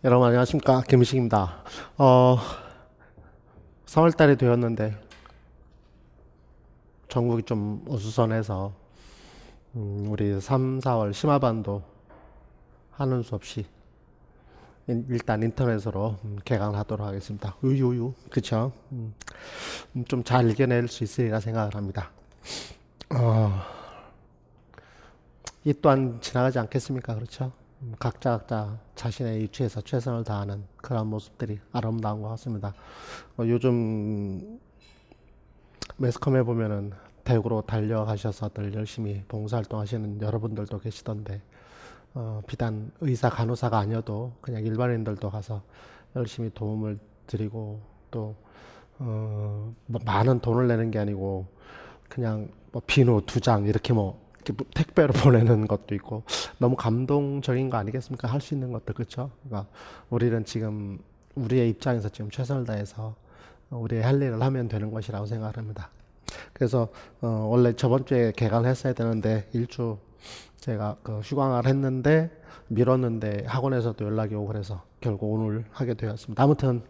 여러분 안녕하십니까, 김희식입니다. 3월달이 되었는데 전국이 좀 어수선해서 우리 3, 4월 심화반도 하는 수 없이 일단 인터넷으로 개강하도록 하겠습니다. 우유우유, 그쵸? 좀 잘 이겨낼 수 있으리라 생각을 합니다. 어, 이 또한 지나가지 않겠습니까? 그렇죠? 각자 자신의 위치에서 최선을 다하는 그런 모습들이 아름다운 것 같습니다. 요즘 매스컴에 보면은 대구로 달려가셔서들 열심히 봉사활동 하시는 여러분들도 계시던데, 비단 의사 간호사가 아니어도 그냥 일반인들도 가서 열심히 도움을 드리고 또 뭐 많은 돈을 내는 게 아니고 그냥 뭐 비누 2장 이렇게 뭐 이렇게 뭐 택배로 보내는 것도 있고 너무 감동적인 거 아니겠습니까? 할 수 있는 것들, 그렇죠? 그러니까 우리는 지금 우리의 입장에서 지금 최선을 다해서 우리의 할 일을 하면 되는 것이라고 생각합니다. 그래서 원래 저번 주에 개강을 했어야 되는데 일주 제가 그 휴강을 했는데 미뤘는데 학원에서도 연락이 오고 그래서 결국 오늘 하게 되었습니다. 아무튼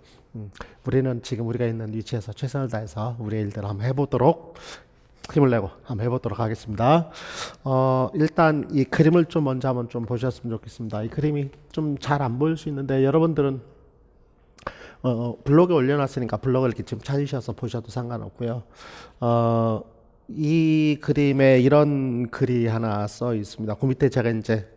우리는 지금 우리가 있는 위치에서 최선을 다해서 우리의 일들을 한번 해보도록 힘을 내고 한번 해보도록 하겠습니다. 일단 이 그림을 좀 먼저 한번 좀 보셨으면 좋겠습니다. 이 그림이 좀 잘 안 보일 수 있는데 여러분들은 블로그에 올려놨으니까 블로그를 이렇게 지금 찾으셔서 보셔도 상관없고요. 이 그림에 이런 글이 하나 써 있습니다. 그 밑에 제가 이제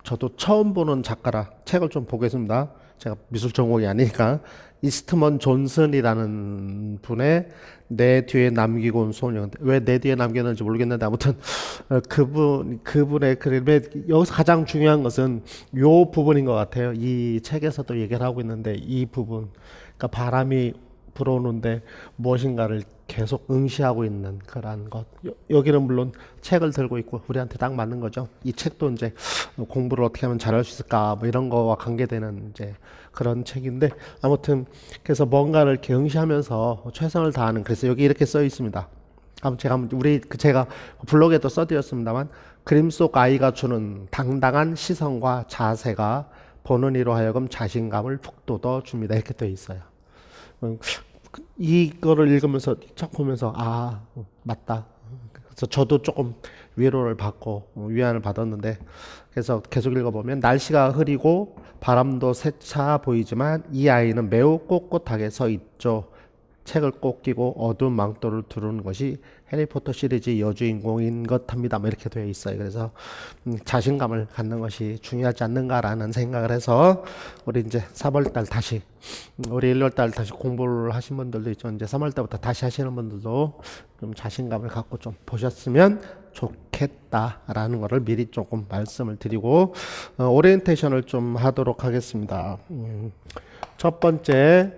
저도 처음 보는 작가라 책을 좀 보겠습니다. 제가 미술 전공이 아니니까. 이스트먼 존슨이라는 분의 내 뒤에 남기고 온 소녀. 왜 내 뒤에 남겼는지 모르겠는데 아무튼 그분의 그림에 여기서 가장 중요한 것은 요 부분인 것 같아요. 이 책에서도 얘기를 하고 있는데 이 부분, 그러니까 바람이 불어오는데 무엇인가를 계속 응시하고 있는 그런 것. 여기는 물론 책을 들고 있고 우리한테 딱 맞는 거죠. 이 책도 이제 공부를 어떻게 하면 잘할 수 있을까 뭐 이런 거와 관계되는 이제 그런 책인데 아무튼 그래서 뭔가를 이렇게 응시하면서 최선을 다하는, 그래서 여기 이렇게 써 있습니다. 제가 블로그에도 써드렸습니다만, 그림 속 아이가 주는 당당한 시선과 자세가 보는 이로 하여금 자신감을 북돋워 줍니다. 이렇게 되어 있어요. 이거를 읽으면서 쫙 보면서 맞다. 그래서 저도 조금 위로를 받고 위안을 받았는데, 그래서 계속 읽어보면 날씨가 흐리고 바람도 세차 보이지만 이 아이는 매우 꼿꼿하게 서 있죠. 책을 꼭 끼고 어두운 망토를 두르는 것이 해리포터 시리즈 여주인공인 것 합니다. 뭐 이렇게 되어 있어요. 그래서 자신감을 갖는 것이 중요하지 않는가라는 생각을 해서 우리 이제 3월달 다시, 우리 1월달 다시 공부를 하신 분들도 있죠. 이제 3월달부터 다시 하시는 분들도 좀 자신감을 갖고 좀 보셨으면 좋겠다라는 것을 미리 조금 말씀을 드리고 오리엔테이션을 좀 하도록 하겠습니다. 첫 번째,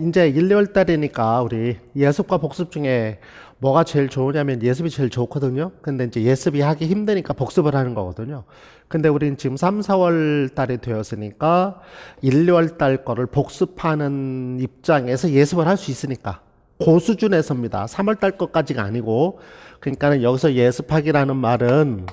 이제 1, 2월 달이니까 우리 예습과 복습 중에 뭐가 제일 좋으냐면 예습이 제일 좋거든요. 근데 이제 예습이 하기 힘드니까 복습을 하는 거거든요. 근데 우리는 지금 3, 4월 달이 되었으니까 1, 2월 달 거를 복습하는 입장에서 예습을 할 수 있으니까 그 수준에서입니다. 3월 달 것까지가 아니고, 그러니까는 여기서 예습하기라는 말은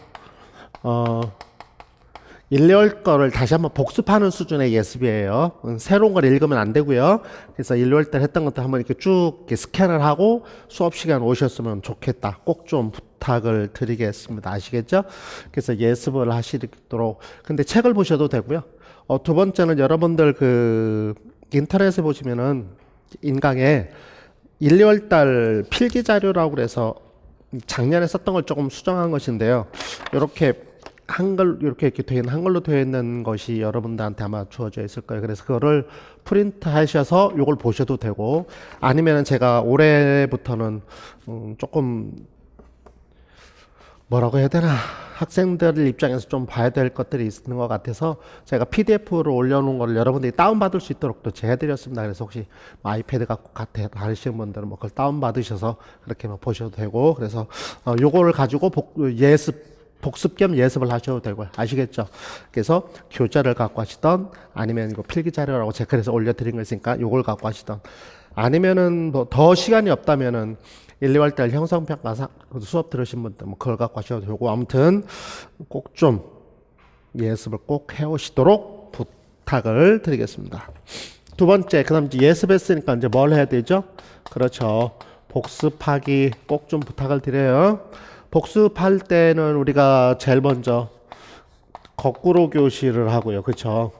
1, 2월 거를 다시 한번 복습하는 수준의 예습이에요. 새로운 걸 읽으면 안 되고요. 그래서 1, 2월 달 했던 것들 한번 이렇게 쭉 이렇게 스캔을 하고 수업 시간 오셨으면 좋겠다. 꼭 좀 부탁을 드리겠습니다. 아시겠죠? 그래서 예습을 하시도록. 근데 책을 보셔도 되고요. 두 번째는 여러분들 그 인터넷에 보시면은 인강에 1, 2월 달 필기 자료라고 그래서 작년에 썼던 걸 조금 수정한 것인데요. 이렇게 한글 이렇게 되어 있는, 한글로 되어 있는 것이 여러분들한테 아마 주어져 있을 거예요. 그래서 그거를 프린트 하셔서 이걸 보셔도 되고, 아니면은 제가 올해부터는 조금 뭐라고 해야 되나, 학생들 입장에서 좀 봐야 될 것들이 있는 것 같아서 제가 PDF로 올려놓은 걸 여러분들이 다운받을 수 있도록 또 제해드렸습니다. 그래서 혹시 뭐 아이패드 갖고 다니시는 분들은 뭐 그걸 다운받으셔서 그렇게 뭐 보셔도 되고, 그래서 요거를 가지고 복습 겸 예습을 하셔도 되고요. 아시겠죠? 그래서 교재를 갖고 하시던, 아니면 이거 필기 자료라고 제가 그래서 올려드린 거 있으니까 요걸 갖고 하시던, 아니면은 뭐 더 시간이 없다면은 1, 2월 달 형성평가 수업 들으신 분들 뭐 그걸 갖고 하셔도 되고, 아무튼 꼭 좀 예습을 꼭 해오시도록 부탁을 드리겠습니다. 두 번째, 그 다음 이제 예습했으니까 이제 뭘 해야 되죠? 그렇죠. 복습하기 꼭 좀 부탁을 드려요. 복습할 때는 우리가 제일 먼저 거꾸로 교실을 하고요. 그렇죠.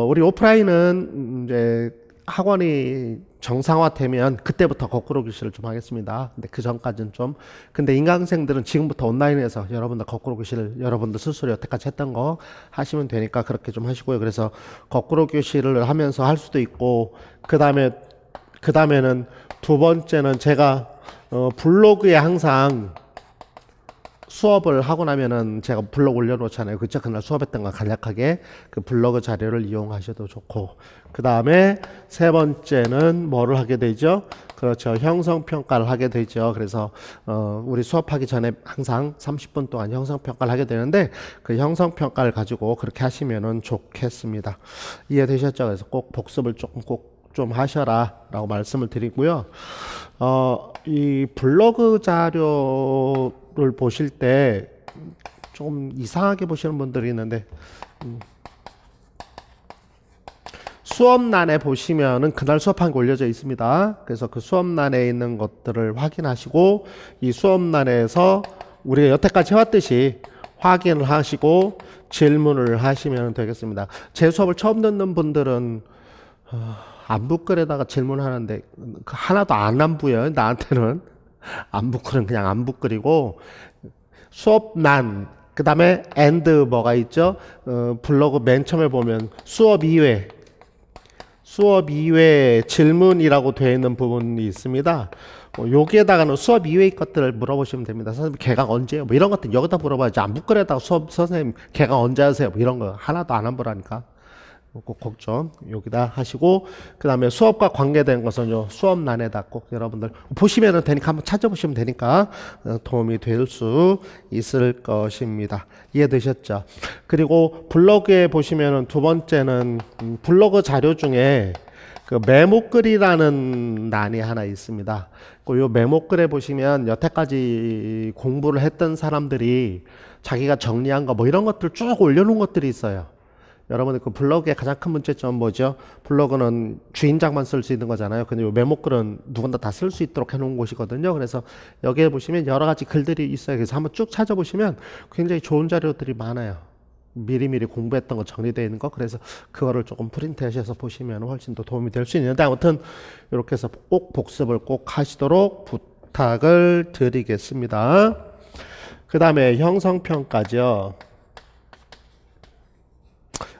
우리 오프라인은 이제 학원이 정상화되면 그때부터 거꾸로 교실을 좀 하겠습니다. 근데 그 전까지는 좀. 근데 인강생들은 지금부터 온라인에서 여러분들 거꾸로 교실을 여러분들 스스로 여태까지 했던 거 하시면 되니까 그렇게 좀 하시고요. 그래서 거꾸로 교실을 하면서 할 수도 있고, 그 다음에는 두 번째는 제가 블로그에 항상 수업을 하고 나면은 제가 블로그 올려놓잖아요. 그쵸? 그날 수업했던 거 간략하게 그 블로그 자료를 이용하셔도 좋고, 그 다음에 세 번째는 뭐를 하게 되죠? 그렇죠. 형성평가를 하게 되죠. 그래서 우리 수업하기 전에 항상 30분 동안 형성평가를 하게 되는데 그 형성평가를 가지고 그렇게 하시면은 좋겠습니다. 이해되셨죠? 그래서 꼭 복습을 조금 꼭 좀 하셔라 라고 말씀을 드리고요. 이 블로그 자료를 보실 때 좀 이상하게 보시는 분들이 있는데, 수업란에 보시면은 그날 수업한 게 올려져 있습니다. 그래서 그 수업란에 있는 것들을 확인하시고, 이 수업란에서 우리가 여태까지 해왔듯이 확인을 하시고 질문을 하시면 되겠습니다. 제 수업을 처음 듣는 분들은 안북글에다가 질문하는데 하나도 안 안부요. 나한테는 안북글은 그냥 안북글이고, 수업란 그 다음에 and 뭐가 있죠? 블로그 맨 처음에 보면 수업 이외 질문이라고 되어 있는 부분이 있습니다. 여기에다가는 수업 이외의 것들을 물어보시면 됩니다. 선생님 개강 언제요? 뭐 이런 것들 여기다 물어봐야지. 안북글에다가 수업 선생님 개강 언제 하세요? 뭐 이런 거 하나도 안 안보라니까. 꼭 걱정 여기다 하시고, 그 다음에 수업과 관계된 것은 요 수업란에다 꼭 여러분들 보시면 되니까 한번 찾아보시면 되니까 도움이 될 수 있을 것입니다. 이해되셨죠? 그리고 블로그에 보시면은 두 번째는 블로그 자료 중에 그 메모글이라는 란이 하나 있습니다. 요 메모글에 보시면 여태까지 공부를 했던 사람들이 자기가 정리한 거 뭐 이런 것들 쭉 올려놓은 것들이 있어요. 여러분들 그 블로그의 가장 큰 문제점은 뭐죠? 블로그는 주인장만 쓸 수 있는 거잖아요. 근데 이 메모글은 누군가 다 쓸 수 있도록 해놓은 곳이거든요. 그래서 여기에 보시면 여러 가지 글들이 있어요. 그래서 한번 쭉 찾아보시면 굉장히 좋은 자료들이 많아요. 미리미리 공부했던 거 정리되어 있는 거. 그래서 그거를 조금 프린트 하셔서 보시면 훨씬 더 도움이 될 수 있는데, 아무튼 이렇게 해서 꼭 복습을 꼭 하시도록 부탁을 드리겠습니다. 그 다음에 형성평가죠.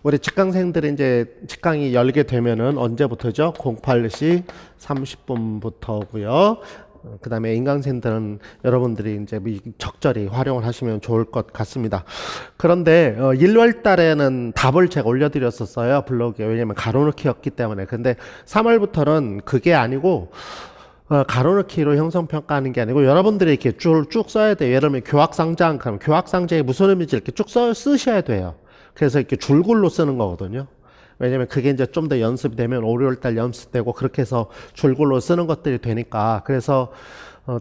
우리 직강생들이 이제 직강이 열게 되면은 언제부터죠? 08시 30분부터고요. 그 다음에 인강생들은 여러분들이 이제 적절히 활용을 하시면 좋을 것 같습니다. 그런데 1월 달에는 답을 제가 올려드렸었어요. 블로그에. 왜냐면 가로넣기였기 때문에. 근데 3월부터는 그게 아니고 가로넣기로 형성평가하는 게 아니고 여러분들이 이렇게 쭉 써야 돼요. 예를 들면 교학상장, 그럼 교학상장이 무슨 의미인지 이렇게 쭉 쓰셔야 돼요. 그래서 이렇게 줄글로 쓰는 거거든요. 왜냐면 그게 이제 좀 더 연습이 되면 5, 6월달 연습되고 그렇게 해서 줄글로 쓰는 것들이 되니까. 그래서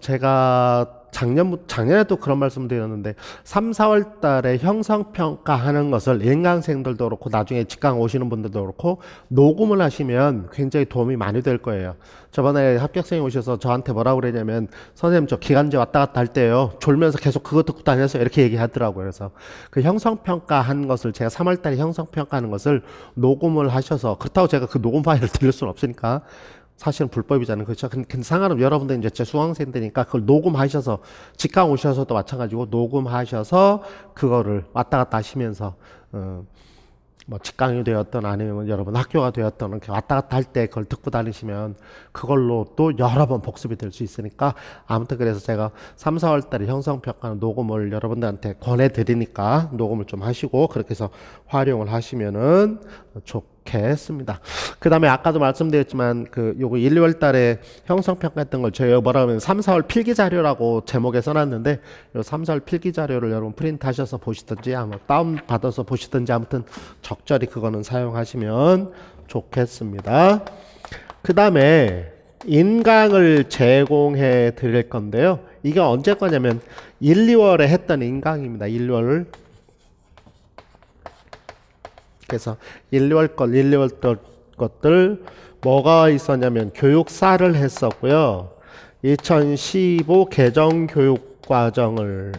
제가 작년에도 그런 말씀 드렸는데 3, 4월 달에 형성평가하는 것을 인강생들도 그렇고 나중에 직강 오시는 분들도 그렇고 녹음을 하시면 굉장히 도움이 많이 될 거예요. 저번에 합격생이 오셔서 저한테 뭐라고 그러냐면, 선생님 저 기간제 왔다 갔다 할 때요 졸면서 계속 그거 듣고 다녔어요 이렇게 얘기하더라고요. 그래서 그 형성평가한 것을 제가 3월 달에 형성평가하는 것을 녹음을 하셔서, 그렇다고 제가 그 녹음 파일을 들릴 수는 없으니까 사실은 불법이잖아요. 그렇죠? 근데 상관은 여러분들 이제 제 수강생들이니까 그걸 녹음하셔서, 직강 오셔서도 마찬가지고 녹음하셔서 그거를 왔다 갔다 하시면서 뭐 직강이 되었던 아니면 여러분 학교가 되었던 이렇게 왔다 갔다 할 때 그걸 듣고 다니시면 그걸로 또 여러 번 복습이 될 수 있으니까, 아무튼 그래서 제가 3, 4월 달에 형성평가는 녹음을 여러분들한테 권해드리니까 녹음을 좀 하시고 그렇게 해서 활용을 하시면은 좋겠습니다. 그 다음에 아까도 말씀드렸지만 요거 1, 2월 달에 형성평가했던 걸 저희가 뭐라 하면 3, 4월 필기자료라고 제목에 써놨는데, 요 3, 4월 필기자료를 여러분 프린트 하셔서 보시든지 아마 다운 받아서 보시든지 아무튼 적절히 그거는 사용하시면 좋겠습니다. 그 다음에 인강을 제공해 드릴 건데요. 이게 언제 거냐면 1, 2월에 했던 인강입니다. 1월 그래서 1, 2월 것들 뭐가 있었냐면 교육사를 했었고요. 2015 개정교육과정을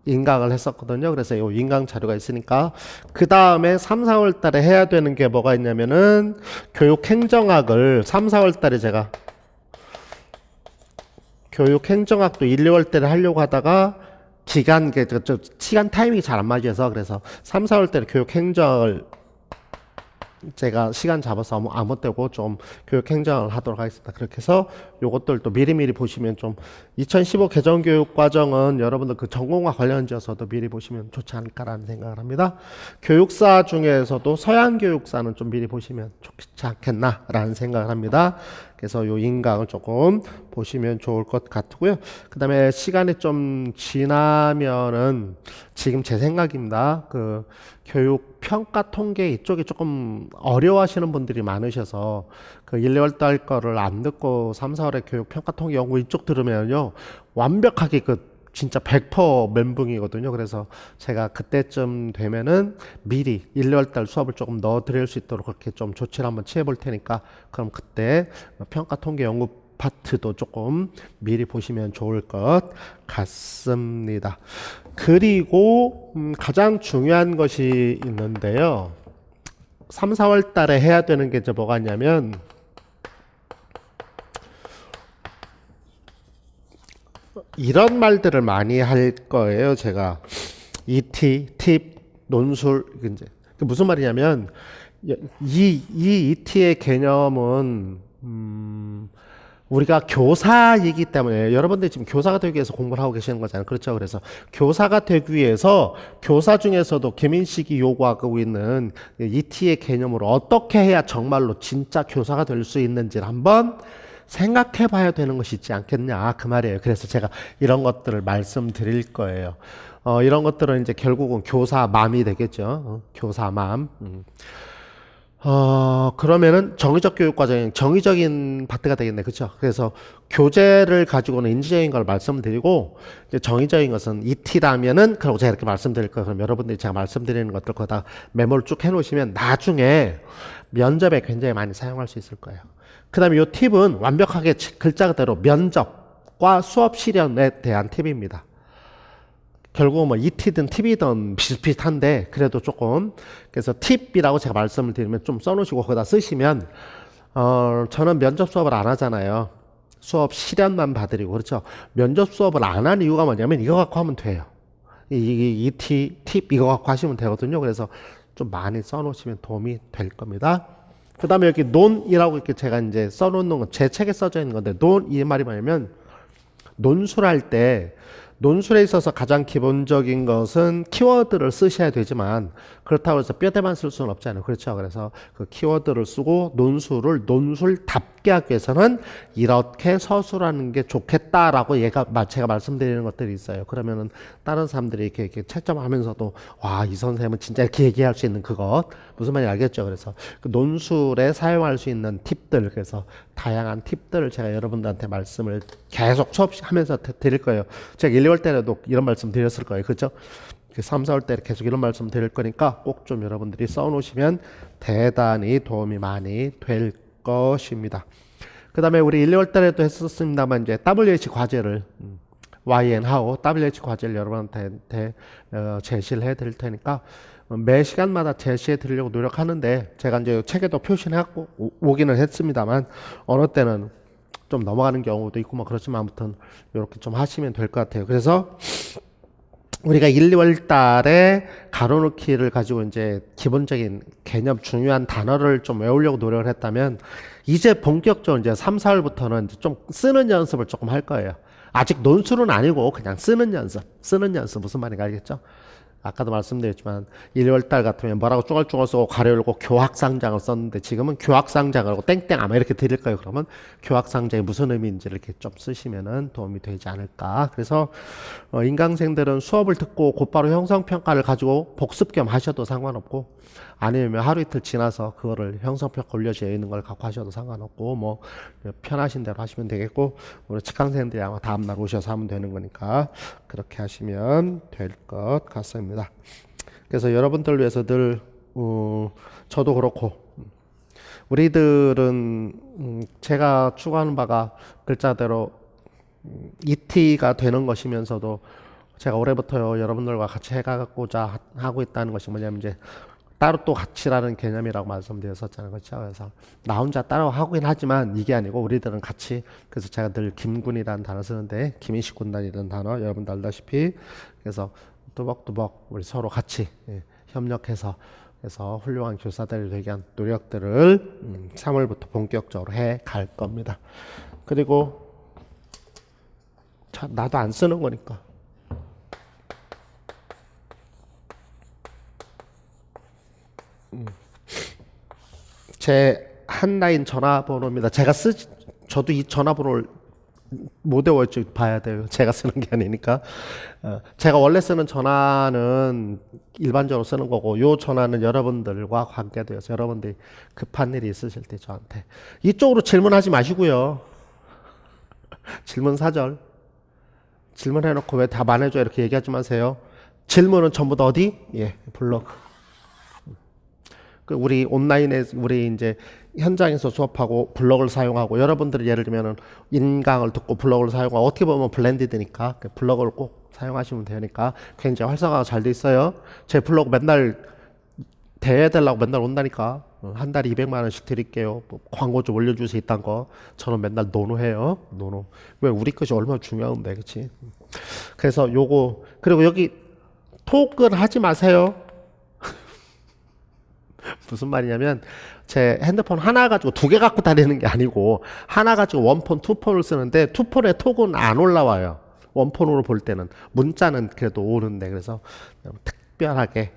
인강을 했었거든요. 그래서 이 인강 자료가 있으니까 그 다음에 3, 4월 달에 해야 되는 게 뭐가 있냐면은 교육행정학을 3, 4월 달에 제가 교육행정학도 1, 2월 달에 하려고 하다가 시간 타이밍이 잘 안 맞아서 그래서 3, 4월 달에 교육행정을 제가 시간 잡아서 아무 때고 좀 교육행정을 하도록 하겠습니다. 그렇게 해서 요것들도 미리미리 보시면 좀 2015 개정교육과정은 여러분들 그 전공과 관련지어서도 미리 보시면 좋지 않을까라는 생각을 합니다. 교육사 중에서도 서양교육사는 좀 미리 보시면 좋지 않겠나라는 생각을 합니다. 그래서 요 인강을 조금 보시면 좋을 것 같고요. 그 다음에 시간이 좀 지나면은 지금 제 생각입니다. 그 교육 평가 통계 이쪽이 조금 어려워하시는 분들이 많으셔서 그 1, 2월 달 거를 안 듣고 3, 4월에 교육 평가 통계 연구 이쪽 들으면요. 완벽하게 그 진짜 100% 멘붕이거든요. 그래서 제가 그때쯤 되면은 미리 1, 2월 달 수업을 조금 넣어 드릴 수 있도록 그렇게 좀 조치를 한번 취해 볼 테니까 그럼 그때 평가 통계 연구 파트도 조금 미리 보시면 좋을 것 같습니다. 그리고 가장 중요한 것이 있는데요. 3, 4월 달에 해야 되는 게 이제 뭐가 있냐면 이런 말들을 많이 할 거예요. 제가 ET, 팁, 논술 이제 무슨 말이냐면 이 ET의 개념은 우리가 교사이기 때문에 여러분들이 지금 교사가 되기 위해서 공부를 하고 계시는 거잖아요. 그렇죠? 그래서 교사가 되기 위해서 교사 중에서도 김인식이 요구하고 있는 ET의 개념으로 어떻게 해야 정말로 진짜 교사가 될 수 있는지를 한번 생각해 봐야 되는 것이 있지 않겠냐 그 말이에요. 그래서 제가 이런 것들을 말씀드릴 거예요. 이런 것들은 이제 결국은 교사맘이 되겠죠. 교사맘. 그러면은 정의적 교육 과정이 정의적인 파트가 되겠네. 그렇죠? 그래서 교재를 가지고는 인지적인 걸 말씀드리고 이제 정의적인 것은 ET라면은 그러고 제가 이렇게 말씀드릴 거예요. 그럼 여러분들이 제가 말씀드리는 것들 거다 메모를 쭉 해놓으시면 나중에 면접에 굉장히 많이 사용할 수 있을 거예요. 그 다음에 이 팁은 완벽하게 글자 그대로 면접과 수업 실현에 대한 팁입니다. 결국 뭐 ET든 팁이든 비슷비슷한데 그래도 조금 그래서 팁이라고 제가 말씀을 드리면 좀 써놓으시고 거기다 쓰시면 저는 면접 수업을 안 하잖아요. 수업 실현만 봐드리고 그렇죠. 면접 수업을 안 한 이유가 뭐냐면 이거 갖고 하면 돼요. ET 팁 이거 갖고 하시면 되거든요. 그래서 좀 많이 써놓으시면 도움이 될 겁니다. 그 다음에 여기 논이라고 이렇게 제가 이제 써놓는 건 제 책에 써져 있는 건데 논 이 말이 뭐냐면 논술할 때 논술에 있어서 가장 기본적인 것은 키워드를 쓰셔야 되지만 그렇다고 해서 뼈대만 쓸 수는 없잖아요. 그렇죠. 그래서 그 키워드를 쓰고 논술을 논술답게 하기 위해서는 이렇게 서술하는 게 좋겠다라고 제가 말씀드리는 것들이 있어요. 그러면은 다른 사람들이 이렇게 채점하면서도 와, 이 선생님은 진짜 이렇게 얘기할 수 있는 그것 무슨 말인지 알겠죠. 그래서 그 논술에 사용할 수 있는 팁들 그래서 다양한 팁들을 제가 여러분들한테 말씀을 계속 수업하면서 드릴 거예요. 제가 1, 2월 때에도 이런 말씀 드렸을 거예요. 그렇죠? 3, 4월 때 계속 이런 말씀 드릴 거니까 꼭 좀 여러분들이 써놓으시면 대단히 도움이 많이 될 것입니다. 그 다음에 우리 1, 2월 달에도 했었습니다만 이제 WH 과제를 YN 하고 WH 과제를 여러분한테 제시를 해 드릴 테니까 매 시간마다 제시해 드리려고 노력하는데 제가 이제 책에도 표시를 해갖고 오기는 했습니다만 어느 때는 좀 넘어가는 경우도 있고 뭐 그렇지만 아무튼 이렇게 좀 하시면 될 것 같아요. 그래서 우리가 1, 2월 달에 가로놓기를 가지고 이제 기본적인 개념 중요한 단어를 좀 외우려고 노력을 했다면 이제 본격적으로 이제 3, 4월부터는 이제 좀 쓰는 연습을 조금 할 거예요. 아직 논술은 아니고 그냥 쓰는 연습 무슨 말인지 알겠죠? 아까도 말씀드렸지만 1월 달 같으면 뭐라고 쭈글쭈글 쓰고 가로 열고 교학상장을 썼는데 지금은 교학상장을 하고 땡땡 아마 이렇게 드릴 거예요. 그러면 교학상장이 무슨 의미인지를 이렇게 좀 쓰시면은 도움이 되지 않을까. 그래서 인강생들은 수업을 듣고 곧바로 형성평가를 가지고 복습 겸 하셔도 상관없고, 아니면 하루 이틀 지나서 그거를 형성평가 올려져 있는 걸 갖고 하셔도 상관없고, 뭐 편하신 대로 하시면 되겠고, 우리 직강생들이 아마 다음날 오셔서 하면 되는 거니까 그렇게 하시면 될 것 같습니다. 그래서 여러분들 위해서 늘 저도 그렇고 우리들은 제가 추구하는 바가 글자대로 ET가 되는 것이면서도 제가 올해부터 여러분들과 같이 해가고자 하고 있다는 것이 뭐냐면, 이제 따로 또 같이라는 개념이라고 말씀드렸었잖아요. 그렇죠? 그래서 나 혼자 따로 하긴 하지만 이게 아니고 우리들은 같이, 그래서 제가 늘 김군이라는 단어 쓰는데 김인식 군단이라는 단어 여러분도 알다시피, 그래서 뚜벅뚜벅 우리 서로 같이 협력해서 그래서 훌륭한 교사들이 되기 위한 노력들을 3월부터 본격적으로 해 갈 겁니다. 그리고 나도 안 쓰는 거니까 제 한라인 전화번호입니다. 저도 이 전화번호를 못 외웠죠. 봐야 돼요. 제가 쓰는 게 아니니까. 제가 원래 쓰는 전화는 일반적으로 쓰는 거고, 요 전화는 여러분들과 관계되어서 여러분들이 급한 일이 있으실 때 저한테 이쪽으로 질문하지 마시고요. 질문 사절 질문해놓고 왜 답 안 해줘 이렇게 얘기하지 마세요. 질문은 전부 다 어디? 블로그. 우리 온라인에 우리 이제 현장에서 수업하고 블로그를 사용하고, 여러분들이 예를 들면은 인강을 듣고 블로그를 사용하고, 어떻게 보면 블렌디드니까 블로그를 꼭 사용하시면 되니까 굉장히 활성화가 잘 돼 있어요. 제 블로그 맨날 대회 되려고 맨날 온다니까. 한 달에 200만 원씩 드릴게요. 뭐 광고 좀 올려주세요. 이딴 거 저는 맨날 노노해요. 노노. 왜 우리 것이 얼마나 중요한데, 그렇지? 그래서 요거, 그리고 여기 톡을 하지 마세요. 무슨 말이냐면, 제 핸드폰 하나 가지고 두 개 갖고 다니는 게 아니고, 하나 가지고 원폰, 투폰을 쓰는데 투폰에 톡은 안 올라와요. 원폰으로 볼 때는. 문자는 그래도 오는데, 그래서 특별하게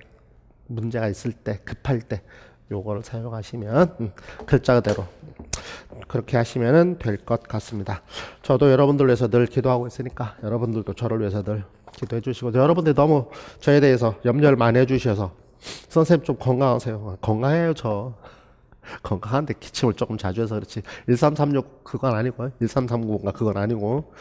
문제가 있을 때, 급할 때 요거를 사용하시면 글자 그대로 그렇게 하시면 될 것 같습니다. 저도 여러분들 위해서 늘 기도하고 있으니까 여러분들도 저를 위해서 늘 기도해 주시고, 여러분들이 너무 저에 대해서 염려를 많이 해 주셔서 선생님 좀 건강하세요. 건강해요. 저 건강한데 기침을 조금 자주 해서 그렇지 1336 그건 아니고 1339인가 그건 아니고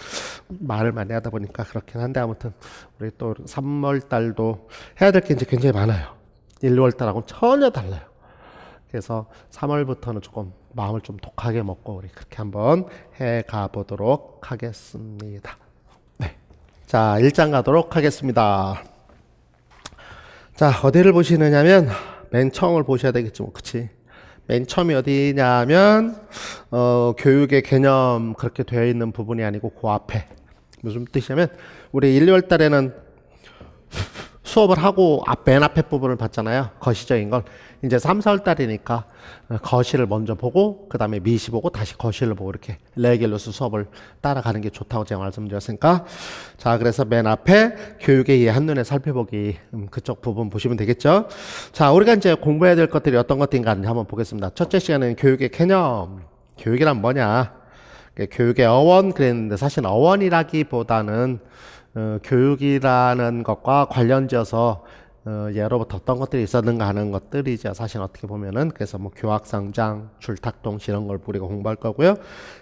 말을 많이 하다 보니까 그렇긴 한데, 아무튼 우리 또 3월 달도 해야 될 게 이제 굉장히 많아요. 1, 2월 달하고는 전혀 달라요. 그래서 3월부터는 조금 마음을 좀 독하게 먹고 우리 그렇게 한번 해 가보도록 하겠습니다. 네. 자, 1장 가도록 하겠습니다. 자, 어디를 보시느냐면 맨 처음을 보셔야 되겠지 뭐, 그치? 맨 처음이 어디냐면 교육의 개념 그렇게 되어 있는 부분이 아니고 그 앞에, 무슨 뜻이냐면 우리 1, 2월 달에는 수업을 하고 맨 앞에 부분을 봤잖아요. 거시적인 걸. 이제 3, 4월 달이니까 거시를 먼저 보고 그 다음에 미시 보고 다시 거시를 보고 이렇게 레귤러스 수업을 따라가는 게 좋다고 제가 말씀드렸으니까, 자, 그래서 맨 앞에 교육의 예 한눈에 살펴보기, 그쪽 부분 보시면 되겠죠. 자, 우리가 이제 공부해야 될 것들이 어떤 것들인가 한번 보겠습니다. 첫째 시간은 교육의 개념. 교육이란 뭐냐? 교육의 어원 그랬는데, 사실 어원이라기보다는 교육이라는 것과 관련지어서 예로부터 어떤 것들이 있었는가 하는 것들이죠. 사실 어떻게 보면은. 그래서 뭐 교학상장, 줄탁동시 이런 걸 우리가 공부할 거고요.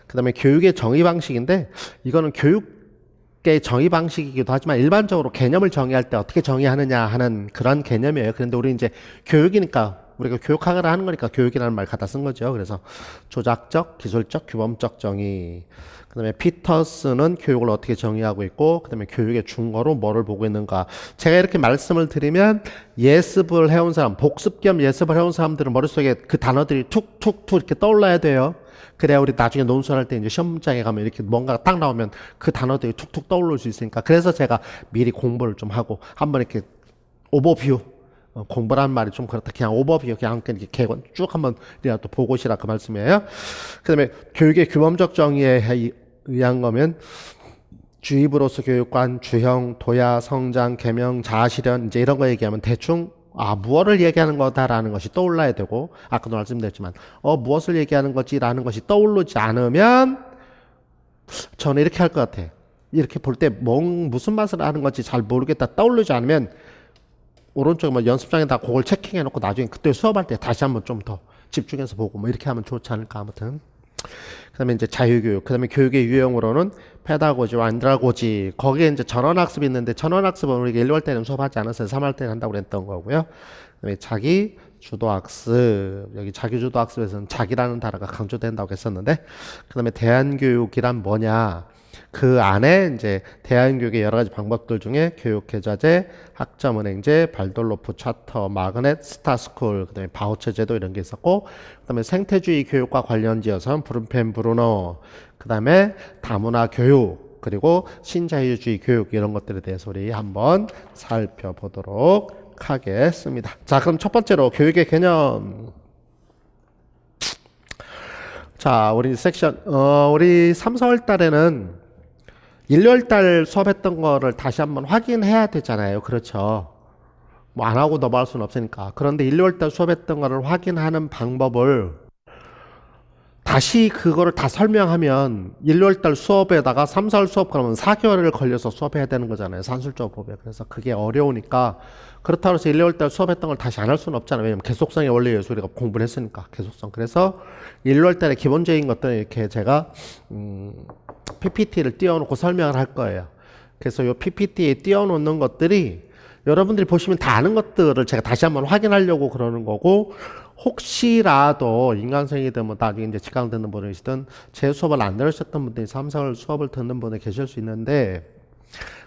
그 다음에 교육의 정의 방식인데, 이거는 교육의 정의 방식이기도 하지만 일반적으로 개념을 정의할 때 어떻게 정의하느냐 하는 그런 개념이에요. 그런데 우리 이제 교육이니까, 우리가 교육학을 하는 거니까 교육이라는 말 갖다 쓴 거죠. 그래서 조작적, 기술적, 규범적 정의. 그 다음에 피터스는 교육을 어떻게 정의하고 있고, 그 다음에 교육의 중거로 뭐를 보고 있는가. 제가 이렇게 말씀을 드리면 예습을 해온 사람, 복습 겸 예습을 해온 사람들은 머릿속에 그 단어들이 툭툭툭 이렇게 떠올라야 돼요. 그래야 우리 나중에 논술할 때 이제 시험 문장에 가면 이렇게 뭔가가 딱 나오면 그 단어들이 툭툭 떠올릴 수 있으니까, 그래서 제가 미리 공부를 좀 하고 한번 이렇게 오버뷰, 공부라는 말이 좀 그렇다. 그냥 오버뷰, 그냥 이렇게 개관 쭉 한번 이라도 보고 오시라 그 말씀이에요. 그 다음에 교육의 규범적 정의에 의한 거면 주입으로서 교육관, 주형, 도야, 성장, 계명, 자아실현 이제 이런 거 얘기하면 대충 무엇을 얘기하는 거다라는 것이 떠올라야 되고 아까도 말씀드렸지만 무엇을 얘기하는 거지라는 것이 떠오르지 않으면 저는 이렇게 할 것 같아. 이렇게 볼 때 무슨 맛을 하는 건지 잘 모르겠다 떠오르지 않으면 오른쪽에 뭐 연습장에다 그걸 체킹해 놓고 나중에 그때 수업할 때 다시 한번 좀 더 집중해서 보고 뭐 이렇게 하면 좋지 않을까 아무튼. 그 다음에 이제 자유교육, 그 다음에 교육의 유형으로는 페다고지와 안드라고지, 거기에 이제 전원학습이 있는데 전원학습은 우리가 1월 때는 수업하지 않았어요. 3월 때는 한다고 그랬던 거고요. 그 다음에 자기 주도학습, 여기 자기 주도학습에서는 자기라는 단어가 강조된다고 했었는데, 그 다음에 대안교육이란 뭐냐, 그 안에 이제 대안교육의 여러 가지 방법들 중에 교육계좌제, 학점은행제, 발돌로프 차터, 마그넷, 스타스쿨, 그 다음에 바우처 제도 이런 게 있었고, 그 다음에 생태주의 교육과 관련지어서는 브룬펜 브루노, 그 다음에 다문화 교육, 그리고 신자유주의 교육 이런 것들에 대해서 우리 한번 살펴보도록 하겠습니다. 자, 그럼 첫 번째로 교육의 개념. 자, 우리 섹션, 우리 3, 4월 달에는 1, 2월 달 수업했던 거를 다시 한번 확인해야 되잖아요. 그렇죠. 뭐 안 하고 넘어갈 수는 없으니까. 그런데 1, 2월 달 수업했던 거를 확인하는 방법을 다시 그거를 다 설명하면 1, 2월 달 수업에다가 3, 4월 수업 그러면 4개월을 걸려서 수업해야 되는 거잖아요. 산술조법에. 그래서 그게 어려우니까 그렇다고 해서 1, 2월 달 수업했던 걸 다시 안 할 수는 없잖아요. 왜냐면 계속성의 원리 요소 우리가 공부를 했으니까 계속성. 그래서 1, 2월 달에 기본적인 것들은 이렇게 제가 PPT를 띄워놓고 설명을 할 거예요. 그래서 이 PPT에 띄워놓는 것들이 여러분들이 보시면 다 아는 것들을 제가 다시 한번 확인하려고 그러는 거고, 혹시라도 인간생이든 뭐 나중에 이제 직강 듣는 분이시든 제 수업을 안 들으셨던 분들이 3, 4월 수업을 듣는 분이 계실 수 있는데,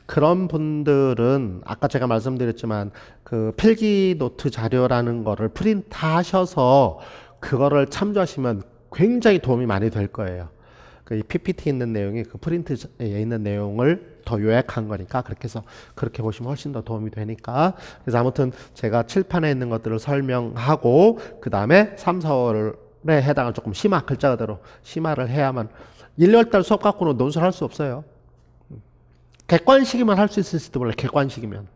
그런 분들은 아까 제가 말씀드렸지만 그 필기 노트 자료라는 거를 프린트 하셔서 그거를 참조하시면 굉장히 도움이 많이 될 거예요. 그 PPT 있는 내용이 그 프린트에 있는 내용을 더 요약한 거니까 그렇게 해서 그렇게 보시면 훨씬 더 도움이 되니까. 그래서 아무튼 제가 칠판에 있는 것들을 설명하고 그 다음에 3, 4월에 해당을 조금 심화 글자 그대로 심화를 해야만 1, 2월 달 수업 갖고는 논술을 할 수 없어요. 객관식이면 할 수 있을지도 몰라요. 객관식이면.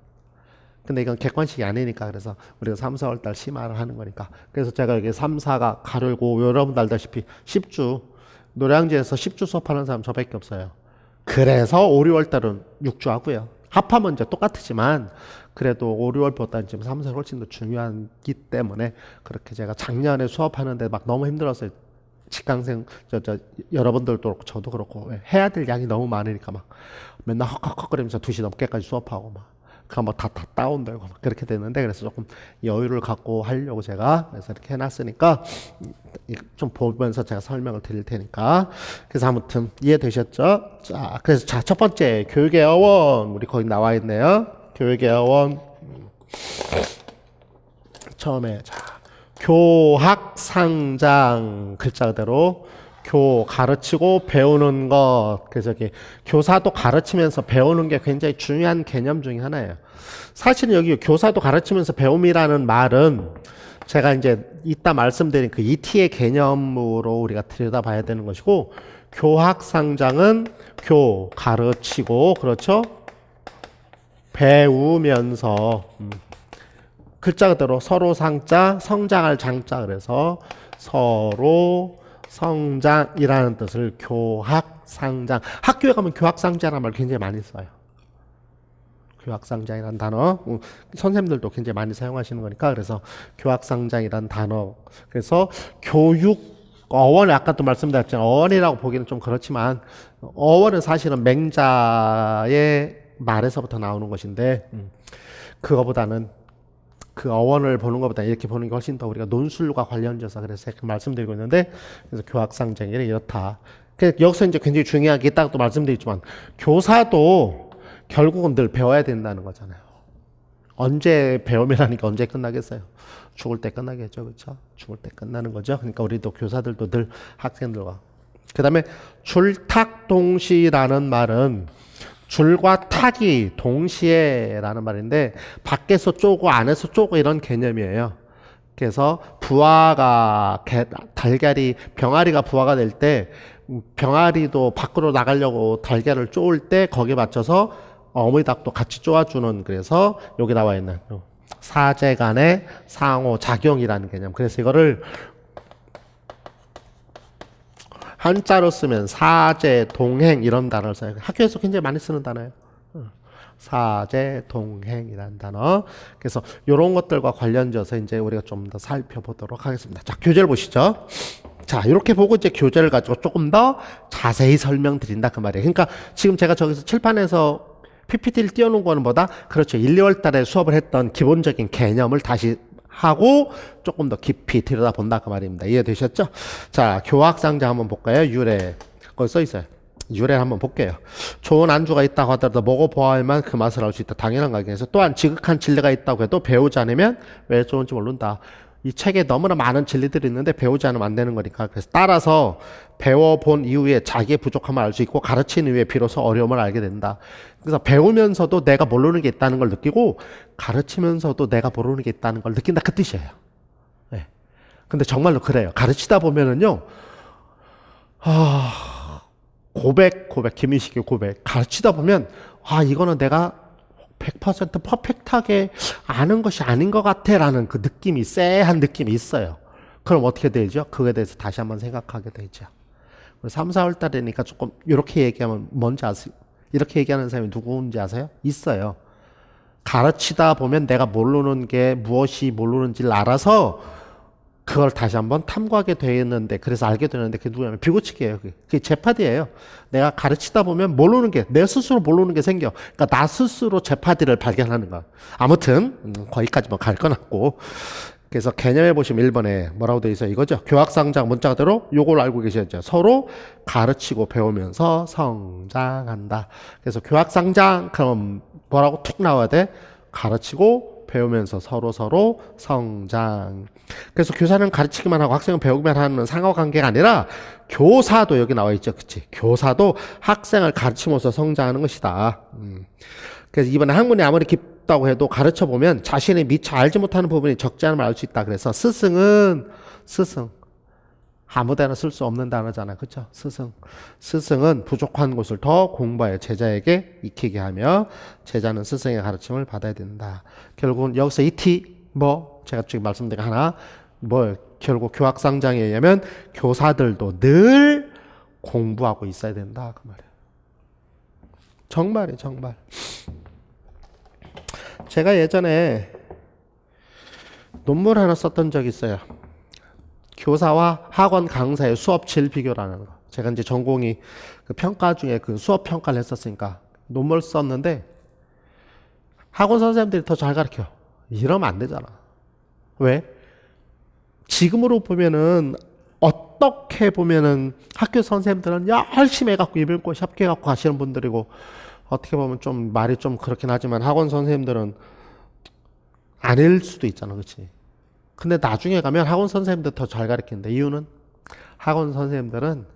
근데 이건 객관식이 아니니까 그래서 우리가 3, 4월 달 심화를 하는 거니까. 그래서 제가 여기 3, 4가 가르고 여러분도 알다시피 10주 노량진에서 10주 수업하는 사람 저밖에 없어요. 그래서 5, 6월 달은 6주 하고요. 합하면 이제 똑같지만 그래도 5, 6월보다는 지금 3, 4월 훨씬 더 중요하기 때문에 그렇게 제가 작년에 수업하는데 막 너무 힘들었어요. 직강생 여러분들도 그렇고 저도 그렇고 해야 될 양이 너무 많으니까 막 맨날 헉헉헉거리면서 2시 넘게까지 수업하고 막 그럼 뭐 다 다운되고 막 그렇게 되는데, 그래서 조금 여유를 갖고 하려고 제가 그래서 이렇게 해놨으니까 좀 보면서 제가 설명을 드릴 테니까. 그래서 아무튼 이해되셨죠? 자, 그래서 자, 첫 번째 교육의 어원, 우리 거기 나와 있네요. 교육의 어원. 처음에 자, 교학상장 글자 그대로 가르치고 배우는 것. 그래서 이렇게 교사도 가르치면서 배우는 게 굉장히 중요한 개념 중에 하나예요. 사실은 여기 교사도 가르치면서 배움이라는 말은 제가 이제 이따 말씀드린 그 ET의 개념으로 우리가 들여다봐야 되는 것이고, 교학상장은 가르치고, 그렇죠? 배우면서 글자 그대로 서로 상자, 성장할 장자. 그래서 서로 성장이라는 뜻을 교학상장. 학교에 가면 교학상자라는 말 굉장히 많이 써요. 교학상장이라는 단어 선생님들도 굉장히 많이 사용하시는 거니까. 그래서 교학상장이라는 단어. 그래서 교육 어원, 아까도 말씀드렸지만 어원이라고 보기는 좀 그렇지만 어원은 사실은 맹자의 말에서부터 나오는 것인데 그거보다는 그 어원을 보는 것보다 이렇게 보는 게 훨씬 더 우리가 논술과 관련돼서 그래서 이렇게 말씀드리고 있는데, 그래서 교학상장이 이렇다. 여기서 이제 굉장히 중요한 게 있다고 또 말씀드리지만 교사도 결국은 늘 배워야 된다는 거잖아요. 언제 배움이라니까 언제 끝나겠어요? 죽을 때 끝나겠죠, 그렇죠? 죽을 때 끝나는 거죠. 그러니까 우리도 교사들도 늘 학생들과. 그 다음에 줄탁동시라는 말은 줄과 탁이 동시에라는 말인데 밖에서 쪼고 안에서 쪼고 이런 개념이에요. 그래서 부화가 병아리가 부화가 될 때 병아리도 밖으로 나가려고 달걀을 쪼을 때 거기에 맞춰서 어머니 닭도 같이 쪼아주는, 그래서 여기 나와 있는 사제 간의 상호 작용이라는 개념. 그래서 이거를 한자로 쓰면 사제 동행 이런 단어를 써요. 학교에서 굉장히 많이 쓰는 단어예요. 사제 동행이라는 단어. 그래서 이런 것들과 관련져서 이제 우리가 좀 더 살펴보도록 하겠습니다. 자, 교재를 보시죠. 자, 이렇게 보고 이제 교재를 가지고 조금 더 자세히 설명드린다 그 말이에요. 그러니까 지금 제가 저기서 칠판에서 PPT를 띄워놓은 거는 보다, 그렇죠, 1, 2월 달에 수업을 했던 기본적인 개념을 다시 하고 조금 더 깊이 들여다본다 그 말입니다. 이해되셨죠? 자, 교학상자 한번 볼까요? 유래. 거기 써 있어요. 유래를 한번 볼게요. 좋은 안주가 있다고 하더라도 먹어보아야만 그 맛을 알 수 있다. 당연한 가격에서 또한 지극한 진리가 있다고 해도 배우지 않으면 왜 좋은지 모른다. 이 책에 너무나 많은 진리들이 있는데 배우지 않으면 안 되는 거니까. 그래서 따라서 배워본 이후에 자기의 부족함을 알 수 있고 가르친 이후에 비로소 어려움을 알게 된다. 그래서 배우면서도 내가 모르는 게 있다는 걸 느끼고 가르치면서도 내가 모르는 게 있다는 걸 느낀다 그 뜻이에요. 네. 근데 정말로 그래요. 가르치다 보면은요, 고백, 김인식의 고백. 가르치다 보면, 이거는 내가 100% 퍼펙트하게 아는 것이 아닌 것 같아 라는 그 느낌이, 쎄한 느낌이 있어요. 그럼 어떻게 되죠? 그거에 대해서 다시 한번 생각하게 되죠. 3, 4월 달이니까 조금 이렇게 얘기하면 뭔지 아세요? 이렇게 얘기하는 사람이 누구인지 아세요? 있어요. 가르치다 보면 내가 모르는 게 무엇이 모르는지를 알아서 그걸 다시 한번 탐구하게 되는데, 그래서 알게 되는데, 그게 누구냐면 비고치기예요. 그게 제파디예요. 내가 가르치다 보면 모르는 게, 내 스스로 모르는 게 생겨. 그러니까 나 스스로 제파디를 발견하는 거야. 아무튼 거기까지만 갈 건 없고, 그래서 개념해 보시면 1번에 뭐라고 되어 있어요? 이거죠. 교학상장 문자 그대로 요걸 알고 계셔야죠. 서로 가르치고 배우면서 성장한다. 그래서 교학상장 그럼 뭐라고 툭 나와야 돼? 가르치고 배우면서 서로 성장. 그래서 교사는 가르치기만 하고 학생은 배우기만 하는 상호관계가 아니라 교사도 여기 나와 있죠. 그치? 교사도 학생을 가르치면서 성장하는 것이다. 그래서 이번에 학문이 아무리 깊다고 해도 가르쳐 보면 자신이 미처 알지 못하는 부분이 적지 않으면 알 수 있다. 그래서 스승은 아무 데나 쓸 수 없는 단어잖아. 그렇죠? 스승은 부족한 것을 더 공부하여 제자에게 익히게 하며 제자는 스승의 가르침을 받아야 된다. 결국은 여기서 제가 지금 말씀드린 하나, 결국 교학상장에 의하면 교사들도 늘 공부하고 있어야 된다. 그 말이에요. 정말. 제가 예전에 논문 하나 썼던 적이 있어요. 교사와 학원 강사의 수업 질 비교라는 거. 제가 이제 전공이 그 평가 중에 그 수업 평가를 했었으니까 논문을 썼는데, 학원 선생님들이 더 잘 가르쳐. 이러면 안 되잖아. 왜? 지금으로 보면은, 어떻게 보면은 학교 선생님들은 열심히 해갖고 이별고 협계해갖고 가시는 분들이고, 어떻게 보면 좀 말이 좀 그렇긴 하지만 학원 선생님들은 아닐 수도 있잖아. 그렇지? 근데 나중에 가면 학원 선생님들 더 잘 가르치는데, 이유는 학원 선생님들은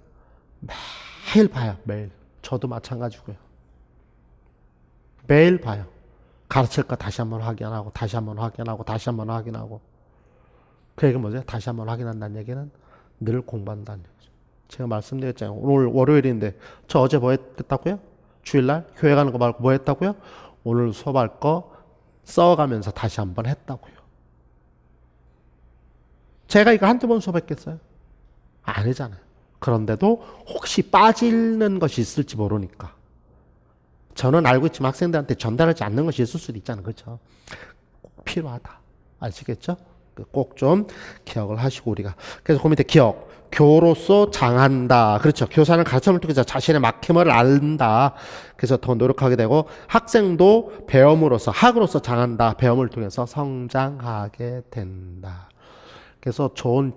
매일 봐요. 매일. 저도 마찬가지고요. 매일 봐요. 가르칠 거 다시 한번 확인하고 다시 한번 확인하고. 그 얘기는 뭐죠? 다시 한번 확인한다는 얘기는 늘 공부한다는 얘기죠. 제가 말씀드렸잖아요. 오늘 월요일인데 저 어제 뭐 했다고요? 주일날 교회 가는 거 말고 뭐 했다고요? 오늘 수업할 거 써가면서 다시 한번 했다고요. 제가 이거 한두 번 수업했겠어요? 아니잖아요. 그런데도 혹시 빠지는 것이 있을지 모르니까. 저는 알고 있지만 학생들한테 전달하지 않는 것이 있을 수도 있잖아요. 그렇죠? 꼭 필요하다. 아시겠죠? 꼭 좀 기억을 하시고 우리가. 그래서 그 밑에 기억. 교로서 장한다. 그렇죠. 교사는 가르침을 통해서 자신의 막힘을 안다. 그래서 더 노력하게 되고, 학생도 배움으로써, 학으로서 장한다. 배움을 통해서 성장하게 된다. 그래서 좋은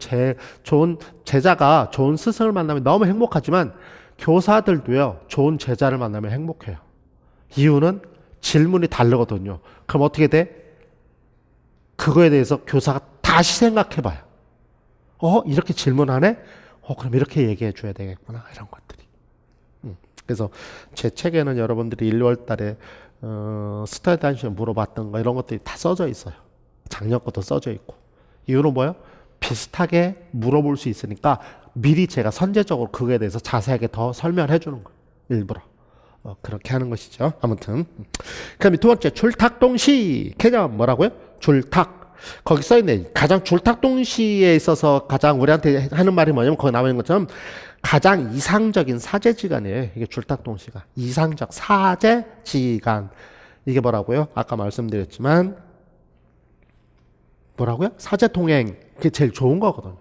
제자가 좋은 스승을 만나면 너무 행복하지만, 교사들도요, 좋은 제자를 만나면 행복해요. 이유는 질문이 다르거든요. 그럼 어떻게 돼? 그거에 대해서 교사가 다시 생각해봐요. 이렇게 질문하네? 그럼 이렇게 얘기해 줘야 되겠구나. 이런 것들이. 그래서 제 책에는 여러분들이 1, 2월 달에 스터디 단식에 물어봤던 거 이런 것들이 다 써져 있어요. 작년 것도 써져 있고. 이유는 뭐예요? 비슷하게 물어볼 수 있으니까 미리 제가 선제적으로 그거에 대해서 자세하게 더 설명을 해주는 거예요. 일부러. 그렇게 하는 것이죠. 아무튼. 그다음에 두 번째, 줄탁동시. 개념 뭐라고요? 줄탁. 거기 써있네. 가장 줄탁동시에 있어서 가장 우리한테 하는 말이 뭐냐면 거기 나와 있는 것처럼 가장 이상적인 사제지간이에요. 이게 줄탁동시가. 이상적 사제지간. 이게 뭐라고요? 아까 말씀드렸지만 뭐라고요? 사제통행. 그게 제일 좋은 거거든요.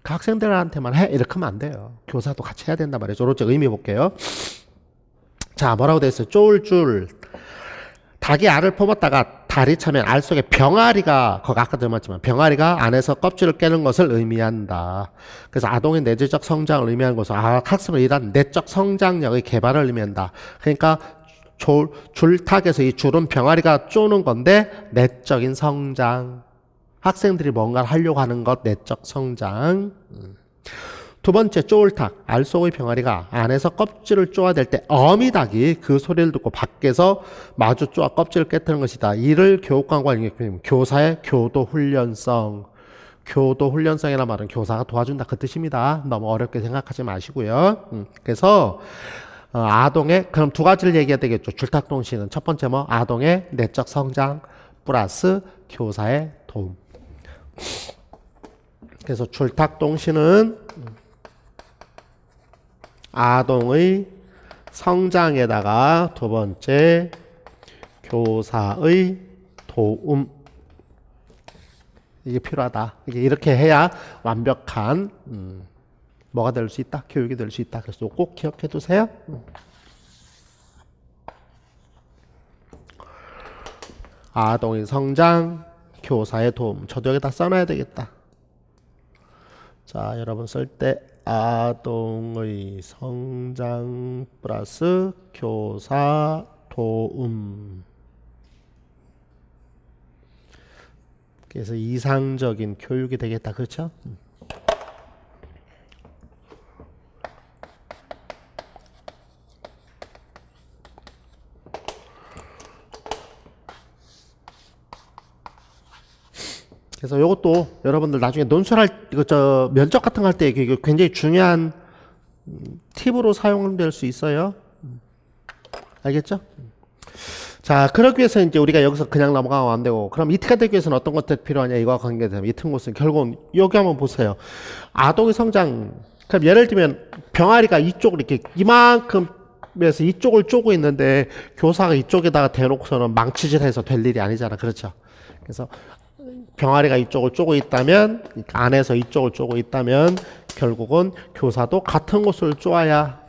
그 학생들한테만 해 이렇게 하면 안 돼요. 교사도 같이 해야 된단 말이죠. 이렇게 의미 볼게요. 자, 뭐라고 되어 있어요? 쫄줄. 닭이 알을 퍼먹다가 달이 차면 알 속에 병아리가, 거기 아까도 말했지만 병아리가 안에서 껍질을 깨는 것을 의미한다. 그래서 아동의 내재적 성장을 의미하는 것은 학습을 일한 내적 성장력의 개발을 의미한다. 그러니까 줄탁에서 이 줄은 병아리가 쪼는 건데 내적인 성장. 학생들이 뭔가를 하려고 하는 것, 내적 성장. 두 번째, 쫄탁. 알 속의 병아리가 안에서 껍질을 쪼아댈 때 어미닭이 그 소리를 듣고 밖에서 마주 쪼아 껍질을 깨뜨리는 것이다. 이를 교육관과 교사의 교도훈련성. 교도훈련성이라는 말은 교사가 도와준다 그 뜻입니다. 너무 어렵게 생각하지 마시고요. 그래서 아동의, 그럼 두 가지를 얘기해야 되겠죠. 줄탁동시는 첫 번째 뭐 아동의 내적 성장 플러스 교사의 도움. 그래서 줄탁동시는 아동의 성장에다가 두 번째 교사의 도움. 이게 필요하다. 이게 이렇게 해야 완벽한 뭐가 될 수 있다? 교육이 될 수 있다. 그래서 꼭 기억해 두세요. 아동의 성장, 교사의 도움. 저도 여기다 써놔야 되겠다. 자, 여러분 쓸 때 아동의 성장 플러스 교사 도움. 그래서 이상적인 교육이 되겠다. 그렇죠? 그래서 이것도 여러분들 나중에 논술할 면접 같은 거 할 때 굉장히 중요한 팁으로 사용될 수 있어요. 알겠죠? 자, 그러기 위해서 이제 우리가 여기서 그냥 넘어가면 안 되고, 그럼 이트가 되기 위해서는 어떤 것들이 필요하냐, 이거와 관계되면 이트 것은 결국은 여기 한번 보세요. 아동의 성장. 그럼 예를 들면 병아리가 이쪽을 이렇게 이만큼 에서 이쪽을 쪼고 있는데 교사가 이쪽에다가 대놓고서는 망치질해서 될 일이 아니잖아. 그렇죠? 그래서 병아리가 이쪽을 쪼고 있다면, 안에서 이쪽을 쪼고 있다면 결국은 교사도 같은 곳을 쪼아야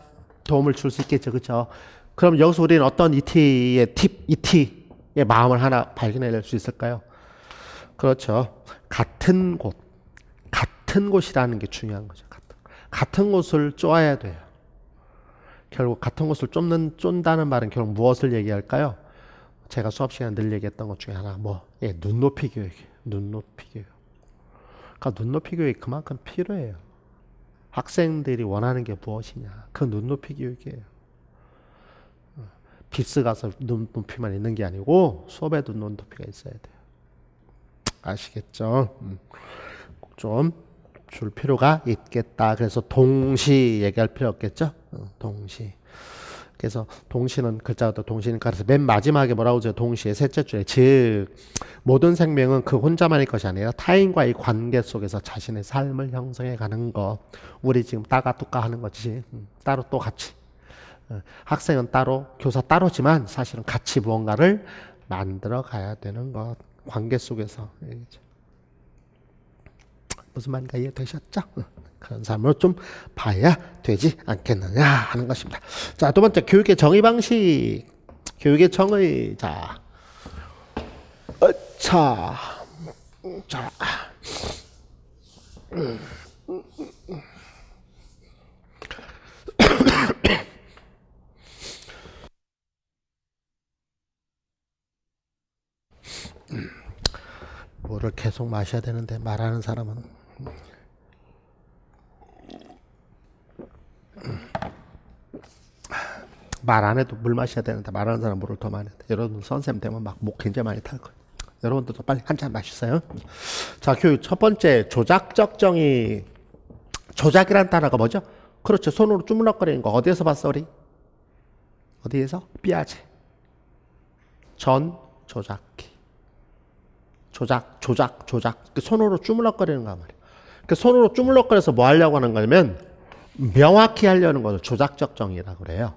도움을 줄 수 있겠죠. 그렇죠? 그럼 여기서 우리는 어떤 ET의 팁, ET의 마음을 하나 발견해낼 수 있을까요? 그렇죠. 같은 곳이라는 게 중요한 거죠. 같은 곳을 쪼아야 돼요. 결국 같은 곳을 쫀다는 말은 결국 무엇을 얘기할까요? 제가 수업 시간에 늘 얘기했던 것 중에 하나, 눈높이 교육이에요. 눈높이 교육. 그러니까 눈높이 교육이 그만큼 필요해요. 학생들이 원하는 게 무엇이냐. 그 눈높이 교육이에요. 비스 가서 눈높이만 있는 게 아니고 수업에도 눈높이가 있어야 돼요. 아시겠죠? 좀 줄 필요가 있겠다. 그래서 동시 얘기할 필요 없겠죠? 동시. 그래서 동시는 글자도 동시니까 그래서 맨 마지막에 뭐라고 하죠? 동시의 셋째 줄에 즉 모든 생명은 그 혼자만일 것이 아니라 타인과의 관계 속에서 자신의 삶을 형성해 가는 거. 우리 지금 따가뚜까 하는 거지. 따로 또 같이. 학생은 따로, 교사 따로지만 사실은 같이 무언가를 만들어 가야 되는 것. 관계 속에서. 무슨 말인가 이해되셨죠? 그런 삶을 좀 봐야 되지 않겠느냐 하는 것입니다. 자, 두 번째 교육의 정의 방식. 교육의 정의. 자, 물을 계속 마셔야 되는데 말하는 사람은 말 안 해도 물 마셔야 되는데 말하는 사람 물을 더 많이 해. 여러분 선생님 되면 막 목 굉장히 많이 탈 거예요. 여러분들도 빨리 한 잔 마시세요. 자, 교육 첫 번째 조작적 정의. 조작이라는 단어가 뭐죠? 그렇죠. 손으로 주물럭거리는 거. 어디에서 봤어, 우리? 어디에서? 삐아제. 전 조작기. 조작. 손으로 주물럭거리는 거 말이야. 그 손으로 주물럭거려서 뭐 하려고 하는 거냐면 명확히 하려는 거죠. 조작적 정의라고 그래요.